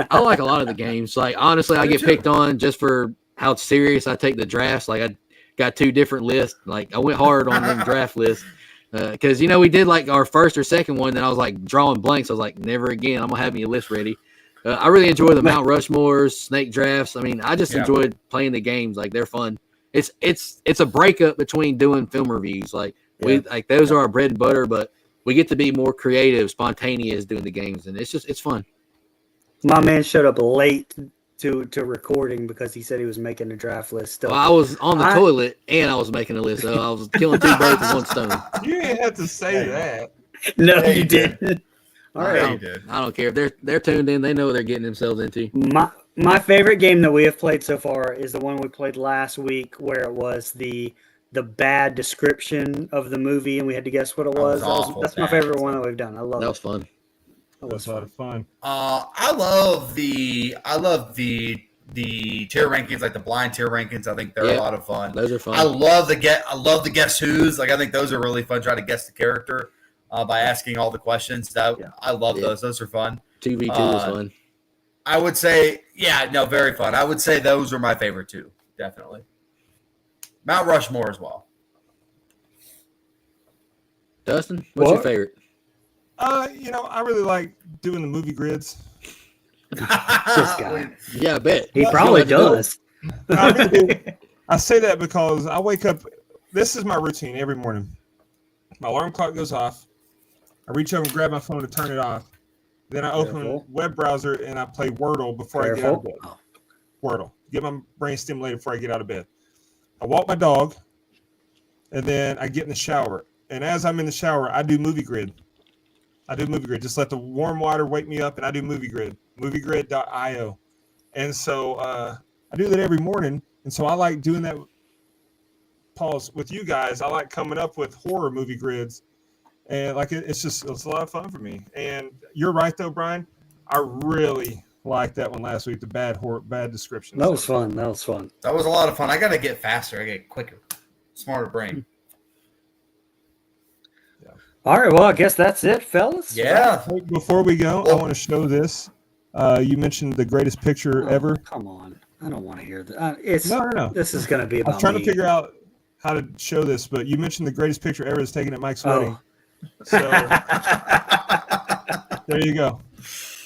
I like a lot of the games. Like honestly, I get picked on just for how serious I take the drafts. Like I got 2 different lists. Like I went hard on them draft lists because we did like our first or second one. Then I was like drawing blanks. I was like, never again. I'm gonna have me a list ready. I really enjoy the Mount Rushmores, snake drafts. I mean, I just enjoyed playing the games. Like they're fun. It's a breakup between doing film reviews. Like those are our bread and butter, but we get to be more creative, spontaneous doing the games, and it's fun. My man showed up late to recording because he said he was making a draft list. Still, Well, I was on the toilet and I was making a list, so I was killing 2 birds with 1 stone. You didn't have to say that. No, Yeah, you you did. didn't. All right. You did. I don't care if they're tuned in; they know what they're getting themselves into. My favorite game that we have played so far is the one we played last week, where it was the bad description of the movie, and we had to guess what it was. That's my favorite one that we've done. I love it. That was fun. That was a lot of fun. I love the tier rankings, like the blind tier rankings. I think they're a lot of fun. Those are fun. I love the guess who's. Like I think those are really fun. Trying to guess the character by asking all the questions. I love those. Those are fun. 2v2 is fun. I would say, very fun. I would say those are my favorite 2, definitely. Mount Rushmore as well. Dustin, what's your favorite? I really like doing the movie grids. This guy. Yeah, I bet. He probably does. I say that because I wake up. This is my routine every morning. My alarm clock goes off. I reach over and grab my phone to turn it off. Then I open a web browser and I play Wordle before I get out of bed. Wordle. Get my brain stimulated before I get out of bed. I walk my dog, and then I get in the shower. And as I'm in the shower, I do movie grid. Just let the warm water wake me up, and I do movie grid. Moviegrid.io. And so I do that every morning. And so I like doing that, Pause, with you guys. I like coming up with horror movie grids. And like it's a lot of fun for me. And you're right though, Brian. I really liked that one last week. The bad description. That was fun. That was a lot of fun. I got to get faster. I get quicker, smarter brain. Yeah. All right. Well, I guess that's it, fellas. Yeah. Before we go, I want to show this. You mentioned the greatest picture ever. Come on. I don't want to hear that. No. This is going to be about I'm trying to figure out how to show this, but you mentioned the greatest picture ever is taken at Mike's wedding. So there you go.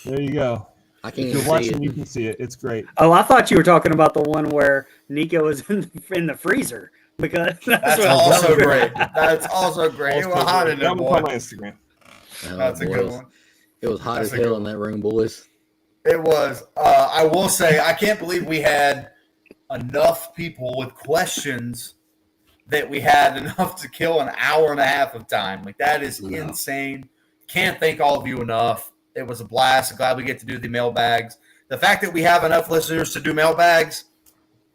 I can't if you're watching, you can see it. It's great. Oh, I thought you were talking about the one where Nico was in the freezer because that's also great. That's also great. It was hot in there, boy. On my Instagram. That's a good one. It was hot as hell in that room, boys. It was. I will say, I can't believe we had enough people with questions that we had enough to kill an hour and a half of time. Like, that is insane. Can't thank all of you enough. It was a blast. I'm glad we get to do the mailbags. The fact that we have enough listeners to do mailbags,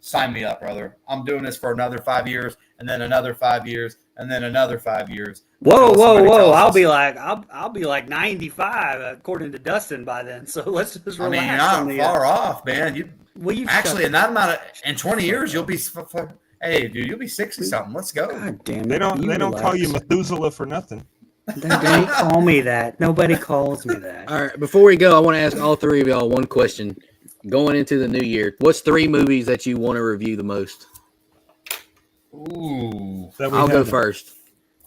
sign me up, brother. I'm doing this for another 5 years, and then another 5 years, and then another 5 years. Whoa! I'll be like 95 according to Dustin by then. So let's just relax. I mean, you're not far off, man. You actually in that amount of in 20 years you'll be. Hey, dude, you'll be 60 something. Let's go. God damn it! They don't call you Methuselah for nothing. They don't call me that. Nobody calls me that. All right, before we go, I want to ask all 3 of y'all one question. Going into the new year, what's 3 movies that you want to review the most? Ooh, I'll go first.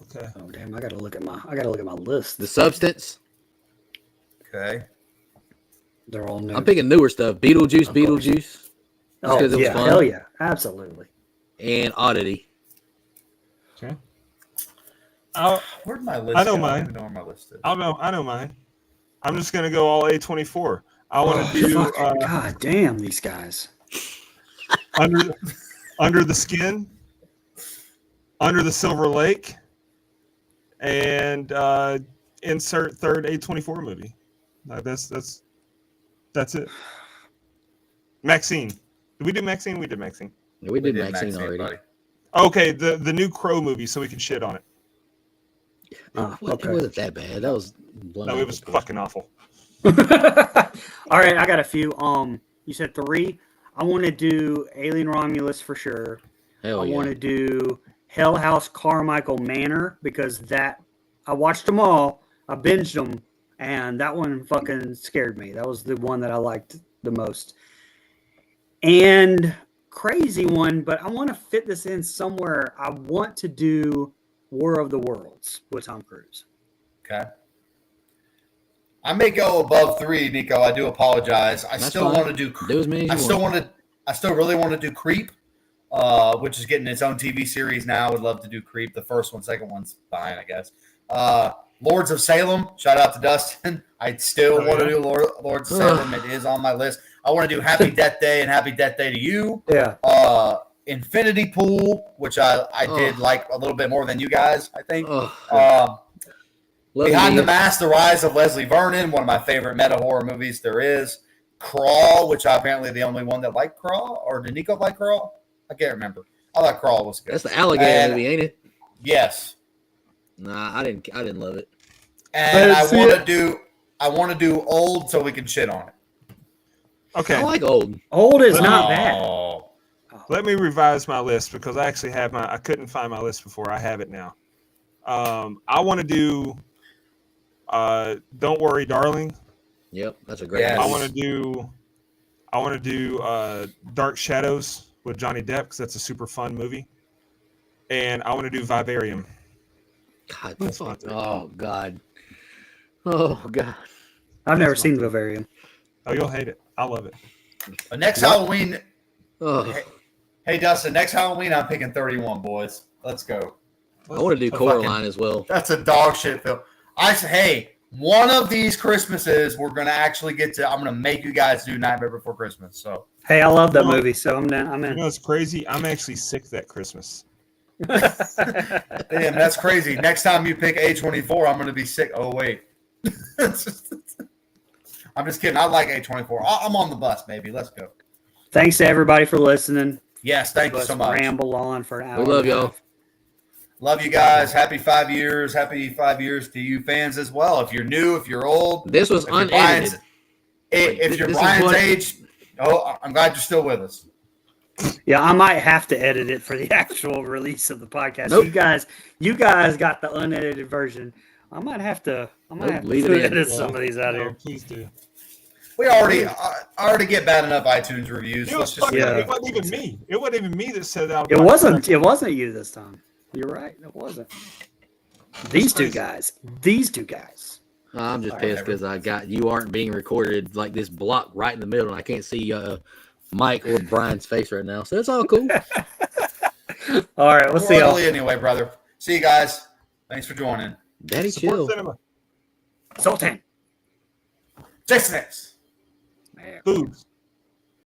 Okay. Oh damn! I gotta look at my list. The Substance. Okay. They're all new. I'm picking newer stuff. Beetlejuice. Oh it was yeah, fun. hell yeah, absolutely. And Oddity. Okay. Where'd my list? I know go? mine. I don't even know where my list is. I know mine. I'm just gonna go all A24. I want to do. God damn these guys. Under the Skin, Under the Silver Lake, and insert third A24 movie. That's it. Maxine. Did we do Maxine? We did Maxine. Yeah, we did Maxine already. Buddy. Okay, the new Crow movie, so we can shit on it. It wasn't that bad. That was No, it was fucking awful. All right, I got a few. You said 3. I want to do Alien Romulus for sure. Hell I yeah. want to do Hell House Carmichael Manor because I watched them all. I binged them, and that one fucking scared me. That was the one that I liked the most. And crazy one, but I want to fit this in somewhere. I want to do War of the Worlds with Tom Cruise. Okay. I may go above 3, Nico. I do apologize. I That's still fine. want to do. Do as many as I you still want. want to. I still really want to do Creep, which is getting its own TV series now. I would love to do Creep. The first one, second one's fine, I guess. Lords of Salem. Shout out to Dustin. I still want to do Lords of Salem. It is on my list. I want to do Happy Death Day and Happy Death Day to You. Yeah. Infinity Pool, which I did like a little bit more than you guys, I think. Behind the Mask, The Rise of Leslie Vernon, one of my favorite meta horror movies there is. Crawl, which I'm apparently the only one that liked Crawl, or did Nico like Crawl? I can't remember. I thought Crawl was good. That's the alligator movie, ain't it? Yes. Nah, I didn't love it. And I want to do Old so we can shit on it. Okay. I like Old. Old is not bad. Let me revise my list because I actually have I couldn't find my list before. I have it now. I want to do Don't Worry, Darling. Yep, that's a great Yes. movie. I want to do Dark Shadows with Johnny Depp because that's a super fun movie. And I want to do Vivarium. God, That's my fuck. third. Oh God. Oh God. I've never seen Vivarium. Oh, you'll hate it. I love it. But next Halloween, Oh, hey Dustin, next Halloween I'm picking 31, boys. Let's go. I want to do Coraline as well. That's a dog shit film. I said, hey, one of these Christmases we're gonna actually get to. I'm gonna make you guys do Nightmare Before Christmas. So Hey, I love that movie, so I'm You in. know, it's crazy. I'm actually sick that Christmas. damn, that's crazy. Next time you pick A24, I'm gonna be sick. Oh wait. I'm just kidding. I like A24. I'm on the bus, baby. Let's go. Thanks to everybody for listening. Yes, thank you Let's so much. ramble on for an hour. We love and a y'all. half. Love you guys. Happy 5 years. Happy 5 years to you fans as well. If you're new, if you're old, This was if you're unedited. if you're This is Brian's what- age, I'm glad you're still with us. Yeah, I might have to edit it for the actual release of the podcast. Nope. You guys got the unedited version. I might have to leave it in. edit some of these out No, here. please do. We already get bad enough iTunes reviews. It Let's was just Yeah. it wasn't even me. It wasn't even me that said that. It wasn't you this time. You're right. It wasn't. These two guys. I'm just All right, pissed because I got you aren't being recorded like this block right in the middle, and I can't see Mike or Brian's face right now. So that's all cool. All right, we'll see y'all. Quarterly anyway, brother. See you guys. Thanks for joining. Daddy, Support chill. cinema. Sultan. Jason X. Man. Boobs.